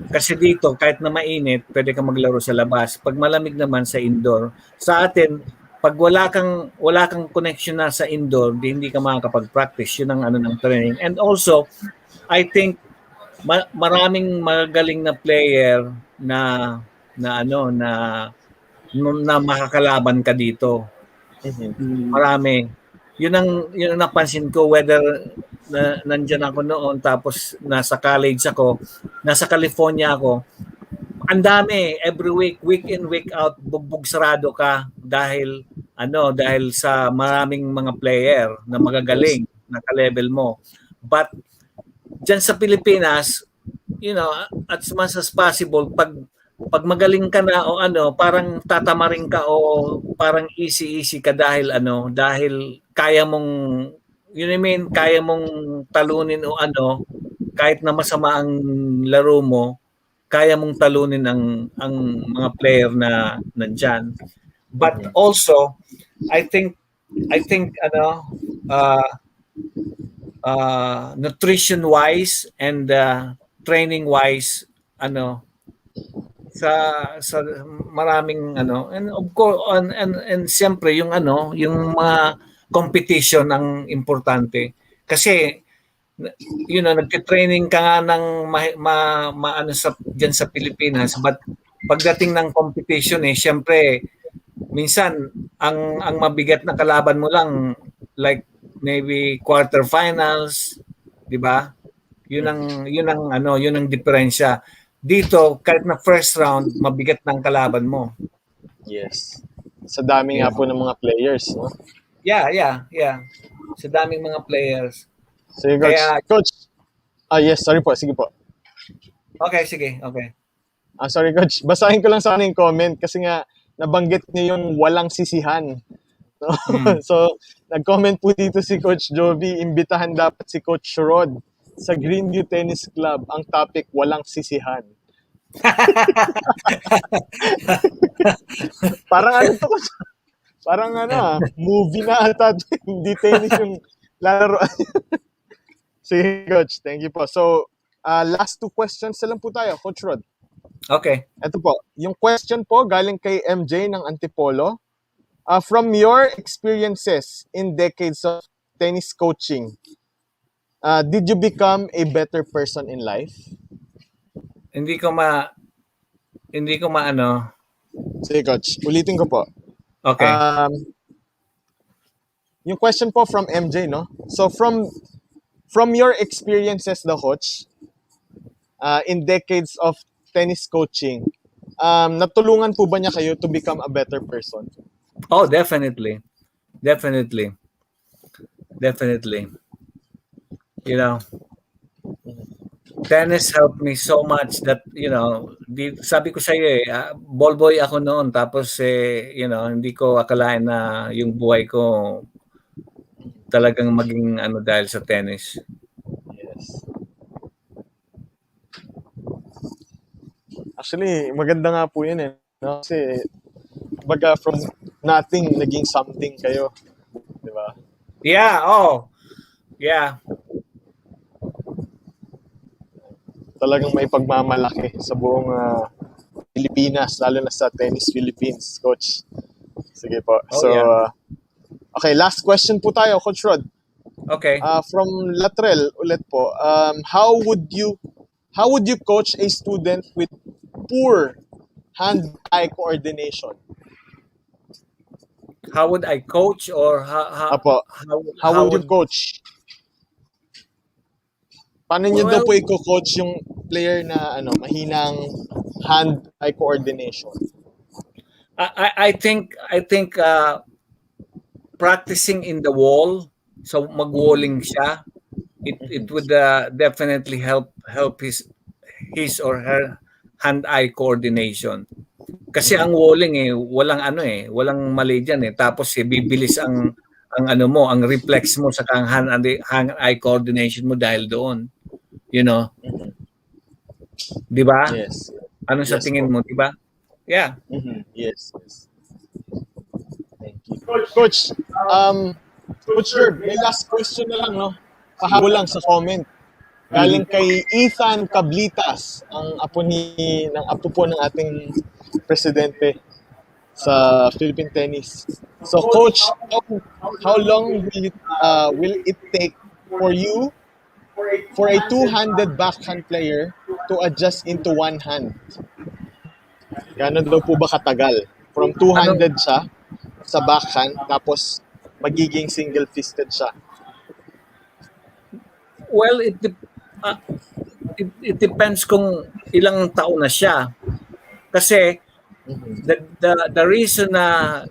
Kasi dito kahit na mainit, pwede kang maglaro sa labas. Pag malamig naman sa indoor. Sa atin, pag wala kang connection na sa indoor, hindi ka makakapag-practice. Yun ang ng training. And also, I think maraming magaling na player na makakalaban ka dito. Marami. Yun ang napansin ko, whether nandiyan ako noon tapos nasa college ako, nasa California ako. Ang dami, every week in, week out, bugbog sarado ka dahil sa maraming mga player na magagaling na ka-level mo. But diyan sa Pilipinas, as much as possible, pag magaling ka na o parang tatamarin ka o parang easy ka dahil kaya mong kaya mong talunin o kahit na masama ang laro mo, kaya mong talunin ang mga player na nandiyan. But also, I think nutrition wise and training wise sa maraming and of course and siyempre yung mga competition ang importante kasi nagte-training ka nga ng diyan sa Pilipinas, but pagdating ng competition siyempre minsan ang mabigat na kalaban mo lang like maybe quarterfinals, 'di ba? Yun ang diferensya. Dito kahit na first round, mabigat ng kalaban mo. Yes. Sa dami nga po ng mga players, no? Yeah. Sa daming mga players. Sige, Coach. Kaya, Coach. Yes, sorry po. Sige po. okay, sige, okay. Sorry, Coach. Basahin ko lang sana yung comment kasi nga nabanggit niyo yung walang sisihan. So, so, nag-comment po dito si Coach Jovi, imbitahan dapat si Coach Rod sa Greenview Tennis Club. Ang topic, walang sisihan. Parang ano to? Parang movie na ata. Hindi tennis yung laro. Sige, Coach. Thank you po. So, last 2 questions na lang po tayo, Coach Rod. Okay. Ito po. Yung question po galing kay MJ ng Antipolo. From your experiences in decades of tennis coaching, did you become a better person in life? Hindi ko maano. Sige, Coach. Ulitin ko po. Okay. Yung question po from MJ, no? So, from your experiences, the Coach, in decades of tennis coaching, natulungan po ba niya kayo to become a better person? Oh, definitely. Definitely. You know, tennis helped me so much that, sabi ko sa iyo ball boy ako noon, tapos hindi ko akalain na yung buhay ko talagang maging dahil sa tennis. Yes. Actually, maganda nga po yun no? Kasi, baga from nothing, naging something kayo. Di ba? Yeah, yeah. Talagang may pagmamalaki sa buong Pilipinas, lalo na sa Tennis Philippines, Coach. Sige po. Yeah. Okay, last question po tayo, Coach Rod. Okay. From Latrell ulit po. How would you coach a student with poor hand-eye coordination? How would I coach, or how would you coach? Paano niyo daw po i-coach yung player na mahinang hand-eye coordination? I think practicing in the wall, so mag-walling siya, it would definitely help his or her hand-eye coordination. Kasi ang walling walang walang mali diyan tapos bibilis ang ang reflex mo sa hand-eye coordination mo dahil doon. You know? Di ba? Yes. Ano sa tingin mo, di ba? Yeah. Yes. Thank you. Coach, Coach Herb, may last question na lang, no? Pahabol lang sa comment. Galing kay Ethan Cablitas, ang apo po ng ating presidente sa Philippine Tennis. So, Coach, how long will it take for you, for a two-handed backhand player, to adjust into one hand? Gano'n daw po ba katagal? From two-handed siya sa backhand, tapos magiging single-fisted siya. Well, it depends kung ilang taon na siya. Kasi the reason na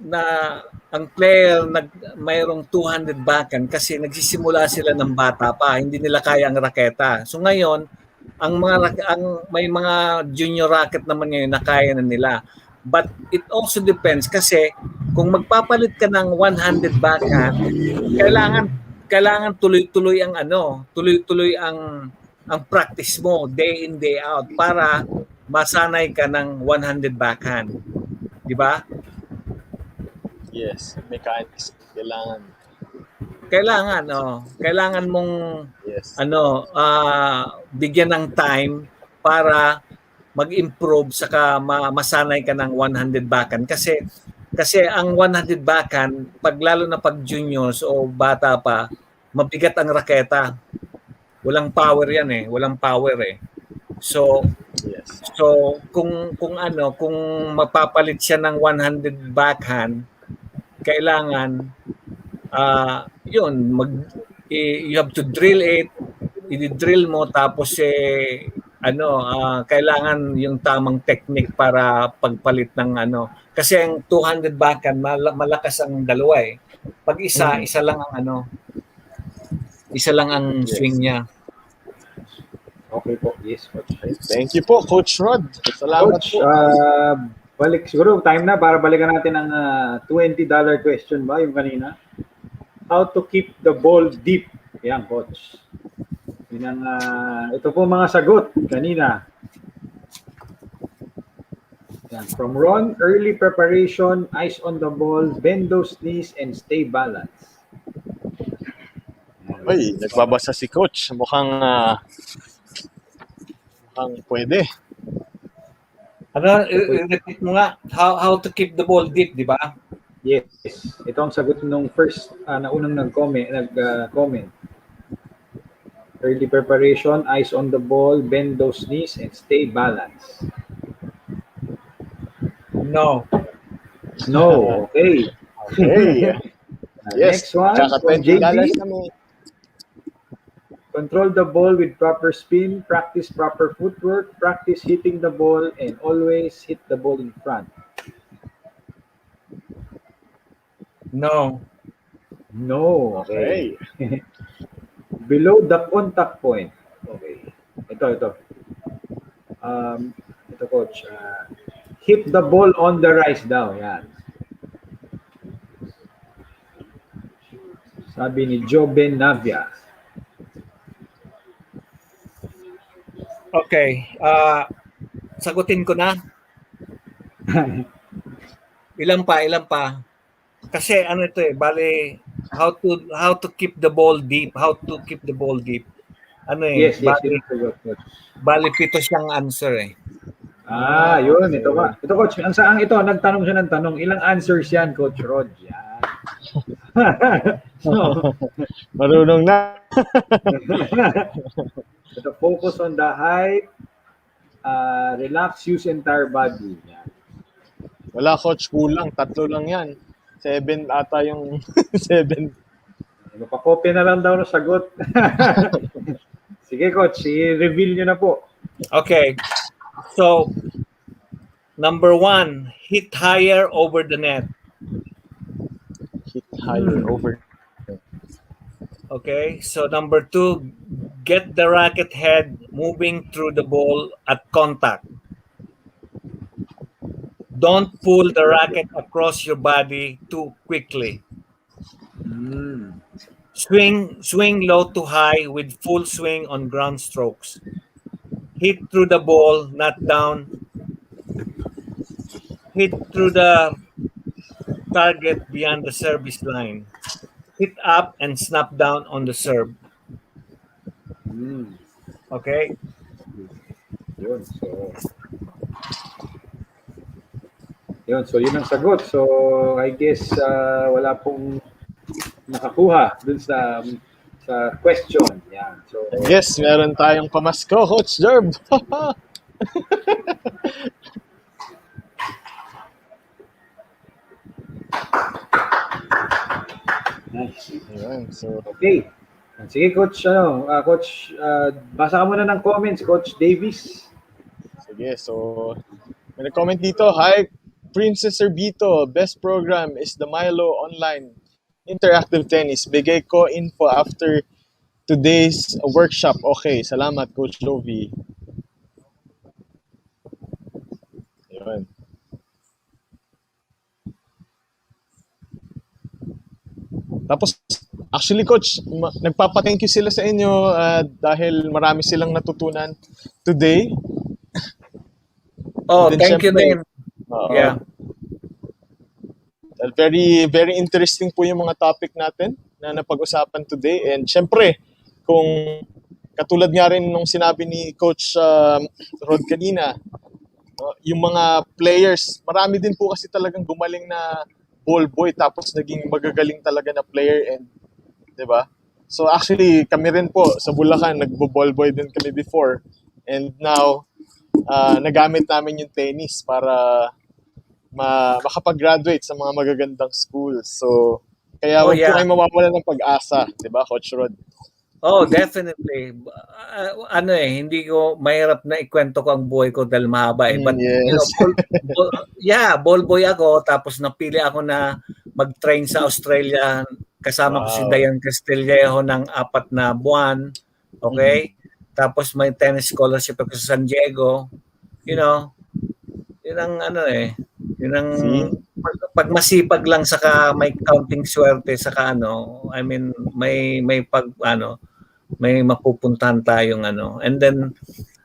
ang player mayroong two-handed backhand kasi nagsisimula sila ng bata pa, hindi nila kaya ang raketa. So ngayon, may mga junior racket naman ngayon na kaya na nila. But it also depends kasi kung magpapalit ka ng one-handed backhand, kailangan tuloy-tuloy ang practice mo day in day out para masanay ka ng one-handed backhand. Di ba? Yes, mechanics kailangan mong bigyan ng time para mag-improve saka masanay ka ng one-handed backhand kasi ang one-handed backhand lalo na pag juniors o bata pa, mabigat ang raketa. Walang power yan walang power So kung mapapalit siya ng one-handed backhand, kailangan you have to drill it, i-drill mo tapos kailangan yung tamang technique para pagpalit ng kasi ang two-handed backhand malakas ang dalawa Pag isa lang ang Isa lang ang Yes. swing niya. Okay po. Yes, Coach. Thank you po, Coach Rod. Salamat Coach, po. balik siguro time na para balikan natin ang $20 question ba yung kanina. How to keep the ball deep. Yan, Coach. Yun ang, ito po mga sagot kanina. Yan. From Ron, early preparation, eyes on the ball, bend those knees, and stay balanced. Ay, nagbabasa si Coach. Mukhang pwede. Ano, repeat mo nga, how to keep the ball deep, di ba? Yes. Ito ang sagot nung first na unang nag-comment. Early preparation, eyes on the ball, bend those knees, and stay balanced. No. No. Okay. Okay. Yes. Next one Tsaka from $20 JB. kami. Control the ball with proper spin, practice proper footwork, practice hitting the ball, and always hit the ball in front. No. No. Okay. Below the contact point. Okay. Ito. Ito, Coach. Hit the ball on the rise daw. Yan. Sabi ni Joben Navia. Okay. Sagutin ko na. Ilan pa? Kasi ano ito bale how to keep the ball deep, Ano Yes, bale, yun ang sagot, Coach. bale 7 siyang answer Yun. Ito ba? Ito, Coach. Ang saang ito, nagtanong siya ng tanong. Ilang answers yan, Coach Rod? Yan. Marunong na. Ito, focus on the height. Relax, use entire body. Yan. Wala, Coach. Kulang. 3 lang yan. 7 ata yung 7. Mapakopya na lang daw ng sagot. Sige, Coach. I-reveal nyo na po. Okay. So, number 1, hit higher over the net. Hit higher over. Okay. So, number 2, get the racket head moving through the ball at contact. Don't pull the racket across your body too quickly. Swing low to high with full swing on ground strokes. Hit through the ball, not down. Hit through the target beyond the service line. Hit up and snap down on the serve. Okay? Yun. So yun ang sagot. So, I guess wala pong nakakuha dun sa question. Yan. So, Yes, meron tayong pamasko, Coach Jerb. nice. Ayan, so, Okay. Sige, Coach. Coach, basa ka muna ng comments, Coach Davis. sige, so, may nag-comment dito, hi, Princess Erbito, best program is the Milo Online Interactive Tennis. Bigay ko info after today's workshop. Okay, salamat, Coach Jovi. Ayun. Tapos, actually, Coach, nagpapa-thank you sila sa inyo dahil marami silang natutunan today. Oh, Then, thank you syempre, din. Yeah. Very, very interesting po yung mga topic natin na napag-usapan today. And syempre, kung katulad nga rin nung sinabi ni Coach Rod kanina, yung mga players, marami din po kasi talagang gumaling na ball boy tapos naging magagaling talaga na player, and 'di ba? So actually kami rin po sa Bulacan nagbo-ball boy din kami before, and now nagamit namin yung tennis para makapag-graduate sa mga magagandang schools. So kaya wag po kayong mawawala ng pag-asa, 'di ba, Coach Rod? Oh, definitely. Hindi ko mahirap na ikwento ko ang buhay ko dahil mahaba eh. But, yes. Ball boy ako, tapos napili ako na mag-train sa Australia kasama ko si Wow. Dayan Castillejo ng 4 na buwan. Okay? Tapos may tennis scholarship ako sa San Diego. You know, yun ang ano eh. Yun ang See? pag masipag lang saka may counting swerte saka ano, I mean may pag ano, may mapupuntahan tayong ano. And then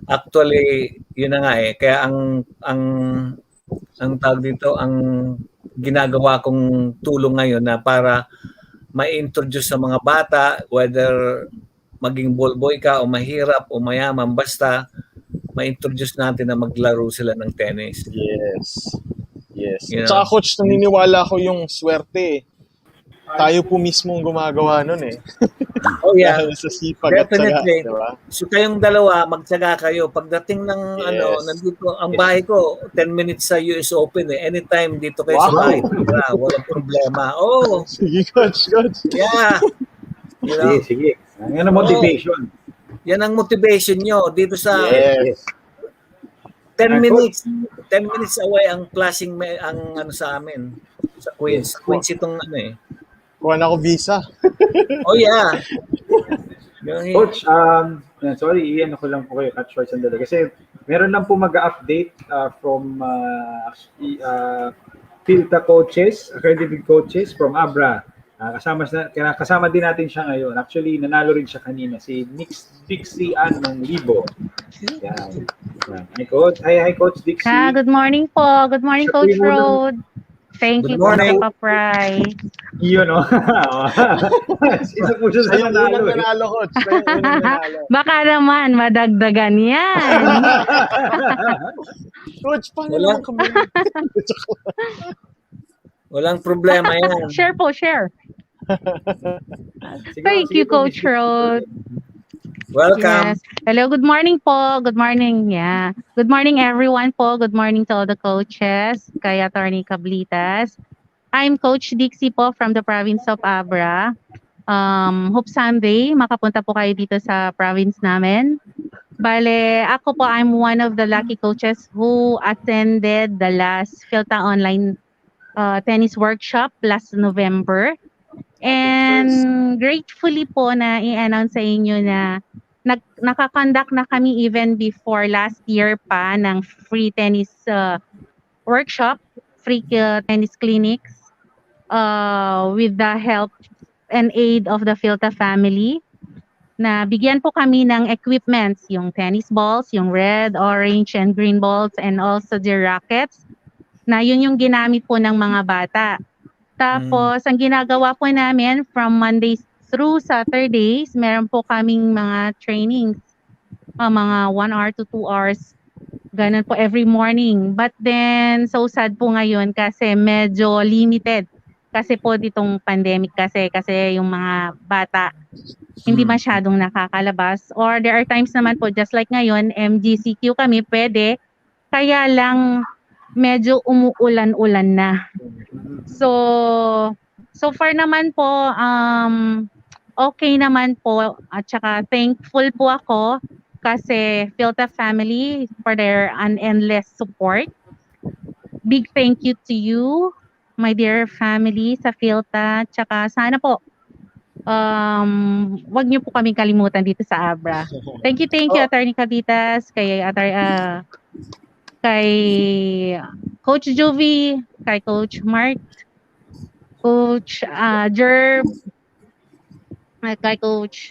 actually yun na nga eh. Kaya ang tawag dito, ang ginagawa kong tulong ngayon na para ma-introduce sa mga bata, whether maging ballboy ka o mahirap o mayaman, basta ma-introduce natin na maglaro sila ng tennis. Yes. Yes. You At know? saka coach, naniniwala ko yung swerte. Tayo po mismo ang gumagawa nun eh. Oh yeah. Dahil sa sipag at tsaga, Definitely. di ba? So kayong dalawa, magtsaga kayo. Pagdating ng Yes. nandito, ang bahay ko, 10 minutes sa US Open eh. Anytime dito kayo sa Wow. bahay. Walang problema. Oh, Sige, coach. yeah. You know? Sige. Yan ang motivation. Yan ang motivation nyo dito sa Yes. 10 And minutes. 10 minutes away ang klaseng ang ano sa amin. Sa Queens. Yes. Queens itong ano eh. Kuha na ako visa. Oh yeah. Coach, sorry, iyan ako lang po kayo, cut short sandali. Kasi meron lang po mag-update from PHILTA coaches, accredited coaches from Abra. Kasama din natin siya ngayon. Actually, nanalo rin siya kanina, si Dixie Ann ng Libo. Yan. Hi, Coach. Hi, Coach Dixie. Good morning po. Good morning, Siya po Coach yung unang- Rod. Thank Good you po morning. sa pa-pry. Iyon, no? Isa po siya sa Siya yung nanalo. unang nanalo, coach. Siya yung unang nanalo. Baka naman, madagdagan yan. Coach, paano Wala. naman kami? Walang problema yan. Share po, share. Sige, Thank sige you, po, Coach Miss Dixie. Rod. Welcome. Yes. Hello, good morning po. Good morning. Yeah. Good morning, everyone po. Good morning to all the coaches. Kay Attorney Cablitas. I'm Coach Dixie po from the province of Abra. Hope someday makapunta po kayo dito sa province namin. Bale, ako po, I'm one of the lucky coaches who attended the last PHILTA online tennis workshop last November. And gratefully po na i-announce sa inyo na nakakonduct na kami even before last year pa ng free tennis workshop, free tennis clinics with the help and aid of the PHILTA family. Na bigyan po kami ng equipments, yung tennis balls, yung red, orange, and green balls, and also the rackets, na yun yung ginamit po ng mga bata. Tapos, ang ginagawa po namin from Mondays through Saturdays, meron po kaming mga trainings, mga 1 hour to 2 hours, ganun po every morning. But then, so sad po ngayon kasi medyo limited. Kasi po ditong pandemic kasi yung mga bata hindi masyadong nakakalabas. Or there are times naman po, just like ngayon, MGCQ kami, pwede. Kaya lang, medyo umuulan-ulan na. So far naman po, okay naman po. At saka thankful po ako kasi PHILTA family for their endless support. Big thank you to you, my dear family sa PHILTA. At saka sana po, wag niyo po kami kalimutan dito sa Abra. Thank you, Attorney Cabitas, kay Coach Juvie, kay Coach Mark, Coach Jerb, kay Coach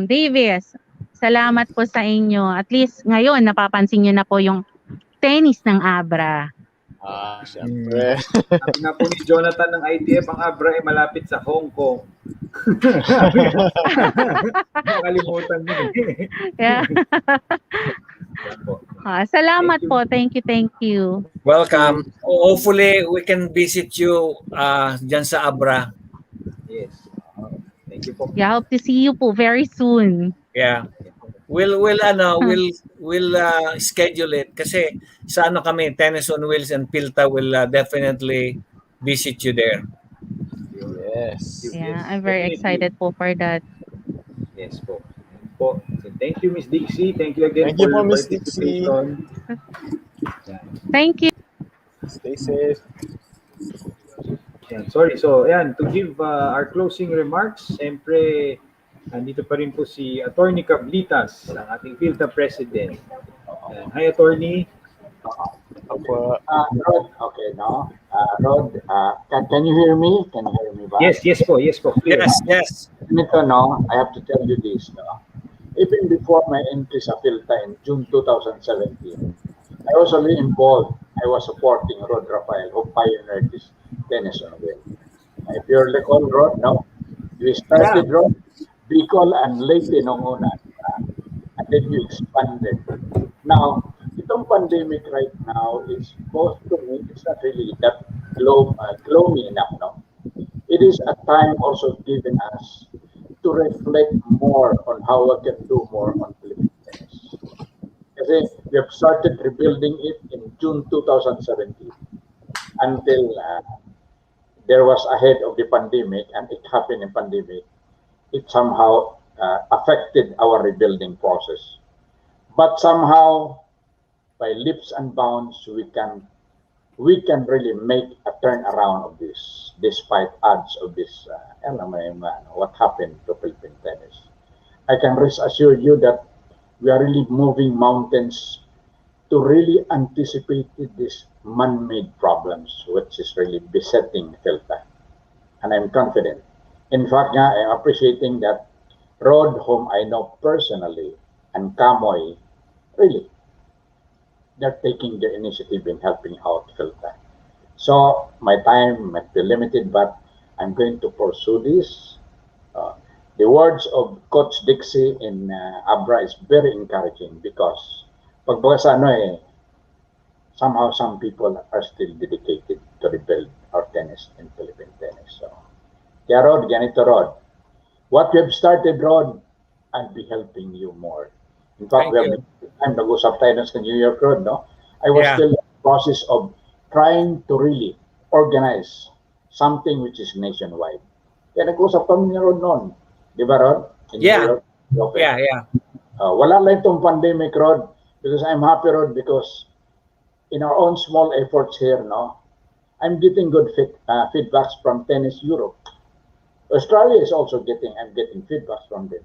Davis. Salamat po sa inyo. At least ngayon napapansin niyo na po yung tennis ng Abra. Siyempre. Sabi nga po ni Jonathan ng ITF, ang Abra ay malapit sa Hong Kong. Nakalimutan mo eh. Yeah. Salamat po. Thank you. Welcome. Hopefully, we can visit you dyan sa Abra. Yes. Thank you po. Yeah, hope to see you po very soon. Yeah. We'll schedule it kasi sa kami, Tennis on Wheels and PHILTA will definitely visit you there. Yes. Yeah, I'm very excited po for that. Yes po. So, thank you, Miss Dixie. Thank you again Thank you for po, your Miss Dixie. participation. Thank you. Stay safe. Yan, sorry. So, ayan, to give our closing remarks, siyempre, nandito pa rin po si Attorney Cablitas, ang ating PHILTA President. Ayan. Hi, Attorney. Rod, okay, no? Rod, can you hear me? Can you hear me ba? Yes po, clear. Yes. Nito, no, I have to tell you this, no? Even before my entry sa PHILTA in June 2017, I was already involved. I was supporting Rod Rafael, who pioneered this tennis on wheel. If you recall, Rod, no? We started, Rod, Bicol and Leyte nung una. And then we expanded. Now, itong pandemic right now is, both to me, it's not really that gloomy enough, no? It is a time also given us to reflect more on how we can do more on Philippine tennis. Kasi we have started rebuilding it in June 2017 until there was ahead of the pandemic, and it happened in pandemic. It somehow affected our rebuilding process. But somehow, by leaps and bounds, we can really make a turnaround of this, despite odds of this, what happened to Philippine tennis. I can rest assure you that we are really moving mountains to really anticipate these man-made problems, which is really besetting PHILTA. And I'm confident. In fact, I'm appreciating that Rod, whom I know personally, and Kamoy, really, they're taking the initiative in helping out PHILTA. So my time might be limited, but I'm going to pursue this. The words of Coach Dixie in Abra is very encouraging, because somehow some people are still dedicated to rebuild our tennis in Philippine tennis. So, kaya Rod, ganito Rod. What we have started, Rod, I'll be helping you more. In fact, we have time nag-usap tayo sa New York Road, no? I was still in the process of trying to really organize something which is nationwide. Kaya nag-usap kami ni Rod noon. Di ba, Rod? In New York. Okay. Yeah. Wala lang itong pandemic, Rod, because I'm happy, Rod, because in our own small efforts here, no, I'm getting good feedbacks from Tennis Europe. Australia is also I'm getting feedbacks from them.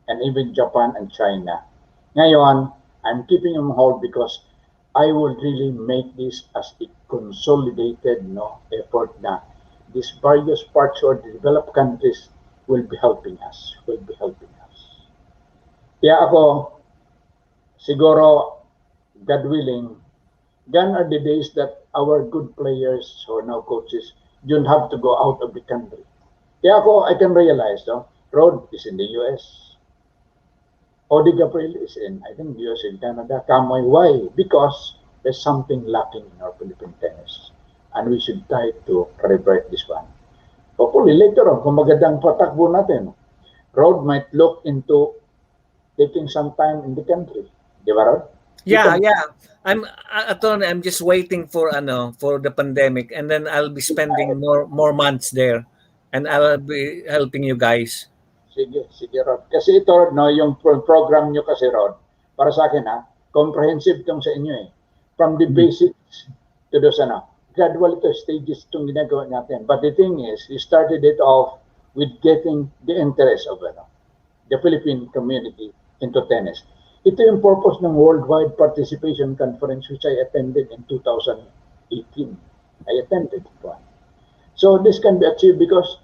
And even Japan and China. Ngayon, I'm keeping them hold because I will really make this as a consolidated effort na these various parts or the developed countries will be helping us. Kaya ako, siguro, God willing, gone are the days that our good players or now coaches don't have to go out of the country. Kaya ako, I can realize, Rod is in the US. Odi Gabriel is in, I think, US and Canada. Kamoy, why? Because there's something lacking in our Philippine tennis. And we should try to revert this one. Hopefully, later on, kung magandang patakbo natin, Rod might look into taking some time in the country. Di ba, Rod? Yeah. I'm just waiting for the pandemic, and then I'll be spending more months there, and I'll be helping you guys. Sige, Rod. Kasi ito, yung program nyo kasi, Rod, para sa akin, comprehensive tong sa inyo eh. From the basics to those, gradual ito, stages itong ginagawa natin. But the thing is, you started it off with getting the interest of the Philippine community into tennis. Ito yung purpose ng Worldwide Participation Conference which I attended in 2018. I attended one. So this can be achieved because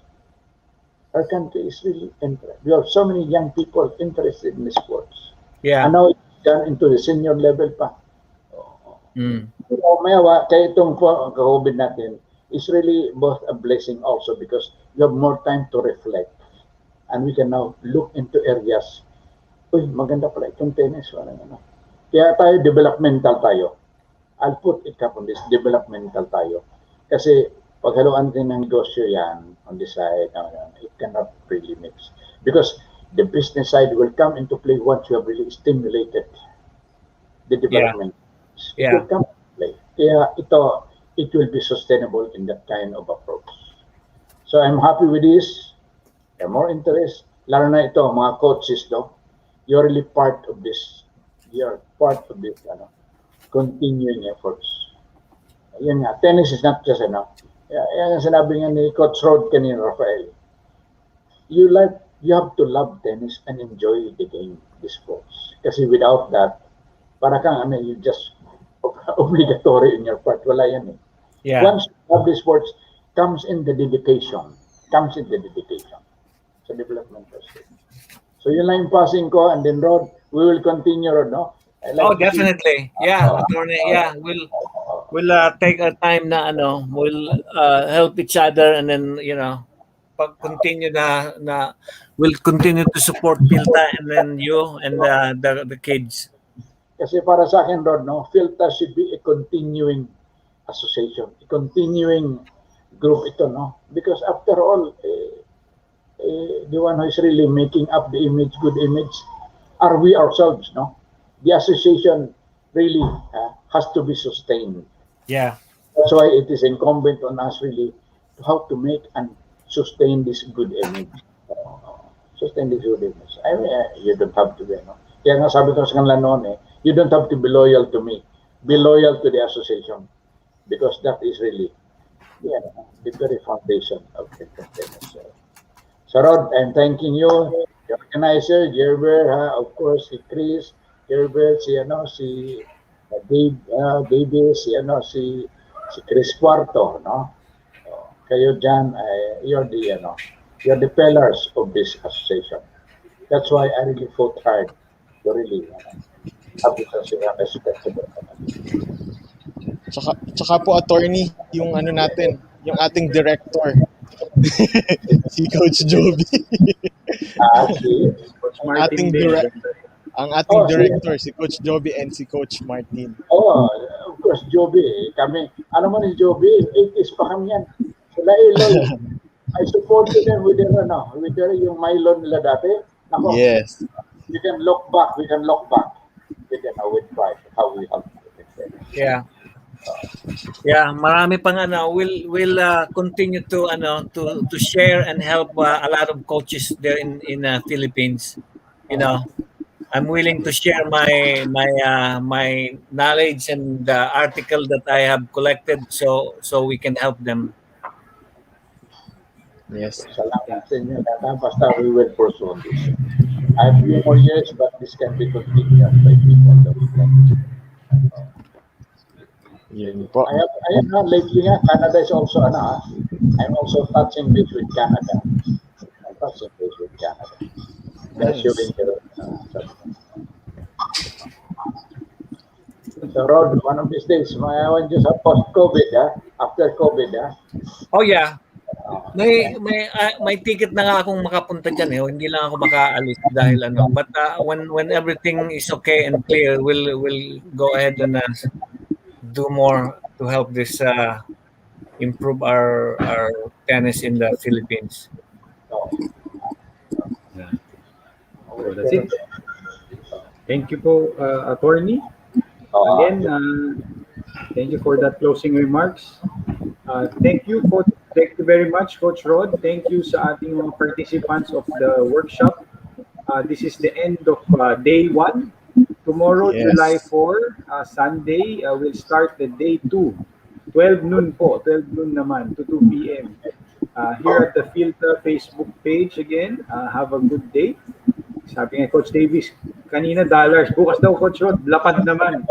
our country is really interested. We have so many young people interested in the sports. Yeah. And now it's gone into the senior level pa. Kaya itong COVID natin is really both a blessing also because you have more time to reflect. And we can now look into areas. Uy, maganda pala itong tennis. Kaya tayo, developmental tayo. I'll put it up on this, developmental tayo. Kasi paghaluan din ng negosyo yan on this side, it cannot really mix. Because the business side will come into play once you have really stimulated the development. It will come into play. Kaya ito, it will be sustainable in that kind of approach. So I'm happy with this. There are more interest. Lalo na ito, mga coaches, you're really part of this. You're part of this continuing efforts. Yun nga, tennis is not just Yan ang sinabi nga ni Coach Rod kanina, Rafael. You have to love tennis and enjoy the game, the sports. Kasi without that, para kang, you just obligatory in your part. Wala yan eh. Yeah. Once you love the sports, comes in the dedication. Sa developmental stage. So yun lang yung passing ko, and then Rod, we will continue, Rod, no? Definitely. Yeah, attorney. Yeah, we'll take our time na we'll help each other, and then pag-continue na we'll continue to support PHILTA, and then you and the kids. Kasi para sa akin, Rod, no, PHILTA should be a continuing association, a continuing group ito, no? Because after all, the one who is really making up the image, good image, are we ourselves, no? The association really has to be sustained. Yeah. That's why it is incumbent on us really to how to make and sustain this good image. Sustain this good image. I mean, you don't have to be, no? Kaya nga sabi ko sa kanila noon, you don't have to be loyal to me. Be loyal to the association. Because that is really the very foundation of the tennis. So Rod, I'm thanking you, the organizer, Gerber, of course, si Chris, Gerber, si Dave, Davis, si Chris Cuarto, no? Kayo dyan, you're the pillars of this association. That's why I really fought hard to really have this association respectable. Tsaka po, attorney, yung natin, yung ating director, si Coach Joby. Ang ating director, si Coach Joby and si Coach Martin. Of course, Joby. Kami, mo ni Joby, 80s pa kami yan. Sila I supported them with their yung Mylon nila dati. Nako, yes. We can look back. With pride, how we have it. Yeah. Yeah, marami pang we'll continue to share and help a lot of coaches there in Philippines. I'm willing to share my knowledge and the article that I have collected so we can help them. Yes. Salamat sa inyo. Basta we will pursue this. I have few more years, but this can be continued by people that we can. Yun po. I have lately Canada is also I'm also touching base with Canada. Nice. So Rod, one of these days, I want just post-COVID, after COVID. Oh yeah. May ticket na nga akong makapunta diyan hindi lang ako makaalis dahil but when everything is okay and clear, we'll go ahead and do more to help this improve our tennis in the Philippines. So that's it. Thank you po, attorney. Again, thank you for that closing remarks. Thank you very much, Coach Rod. Thank you sa ating mga participants of the workshop. This is the end of day 1. Tomorrow, Yes. July 4, Sunday, we'll start the day 2. 12 noon po. 12 noon naman to 2 p.m. Here at the PHILTA Facebook page again. Have a good day. Sabi nga Coach Davis, kanina $. Bukas daw, Coach Rod, lapad naman.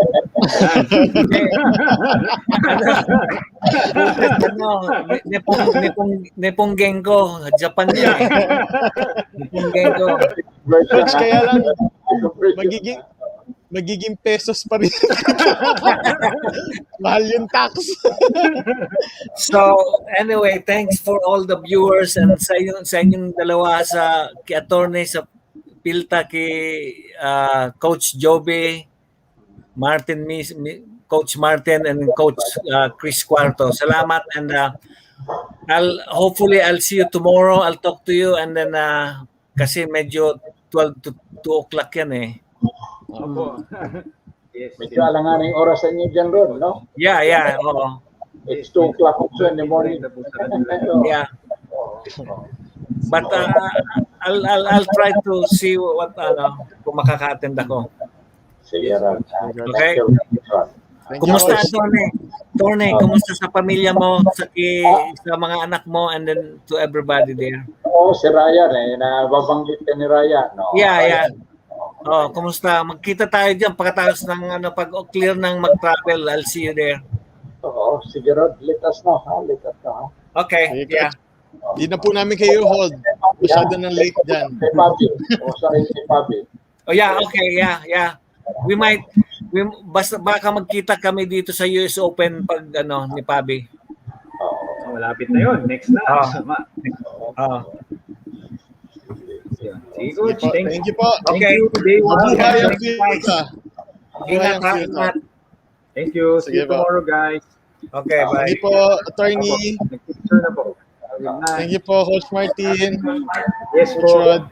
Nepong ko, Japan niya. Nepong ko. Coach, kaya lang, magiging pesos pa rin. Mahal yung tax. So, anyway, thanks for all the viewers and sa inyong dalawa kay attorney sa PHILTA, kay Coach Joby, Coach Martin, and Coach Chris Cuarto. Salamat, and hopefully I'll see you tomorrow. I'll talk to you, and then kasi medyo 12 to 2 o'clock yan Opo. Yes. Medyo alangan yung oras sa inyo dyan, Ron, no? Yeah, oo. It's 2 o'clock also in the morning. Yeah. But I'll try to see what kung makaka-attend ako. Sige, Ron. Okay? Kumusta, attorney? Torne, kumusta sa pamilya mo, sa mga anak mo, and then to everybody there? Oo, si Ryan eh. Nababanggit ka ni Ryan. No? Yeah, yeah. Ryan. Oh, kumusta? Magkita tayo diyan pagkatapos ng pag clear ng mag-travel. I'll see you there. Oo, sige Rod, let us know. Ha? Let us know. Ha? Okay, Sige, yeah. Coach. Di na po namin kayo hold. Masyado ng late dyan. Kay Pabi. O sa kay Pabi. Oh yeah, okay, yeah. Baka magkita kami dito sa US Open pag ni Pabi. Malapit na yun. Next na. Ah. Sama. Oh. Sige, Coach. Thank you po. Okay. Day one. Mabuhay ang PHILTA. Mabuhay Ingat ang ha, PHILTA. ingat. Thank you. See Sige you po. tomorrow, guys. Okay, bye. Thank you po, attorney. Nag-picture na po. Good night. Thank you po, Coach Martin. Yes Coach po. Rod.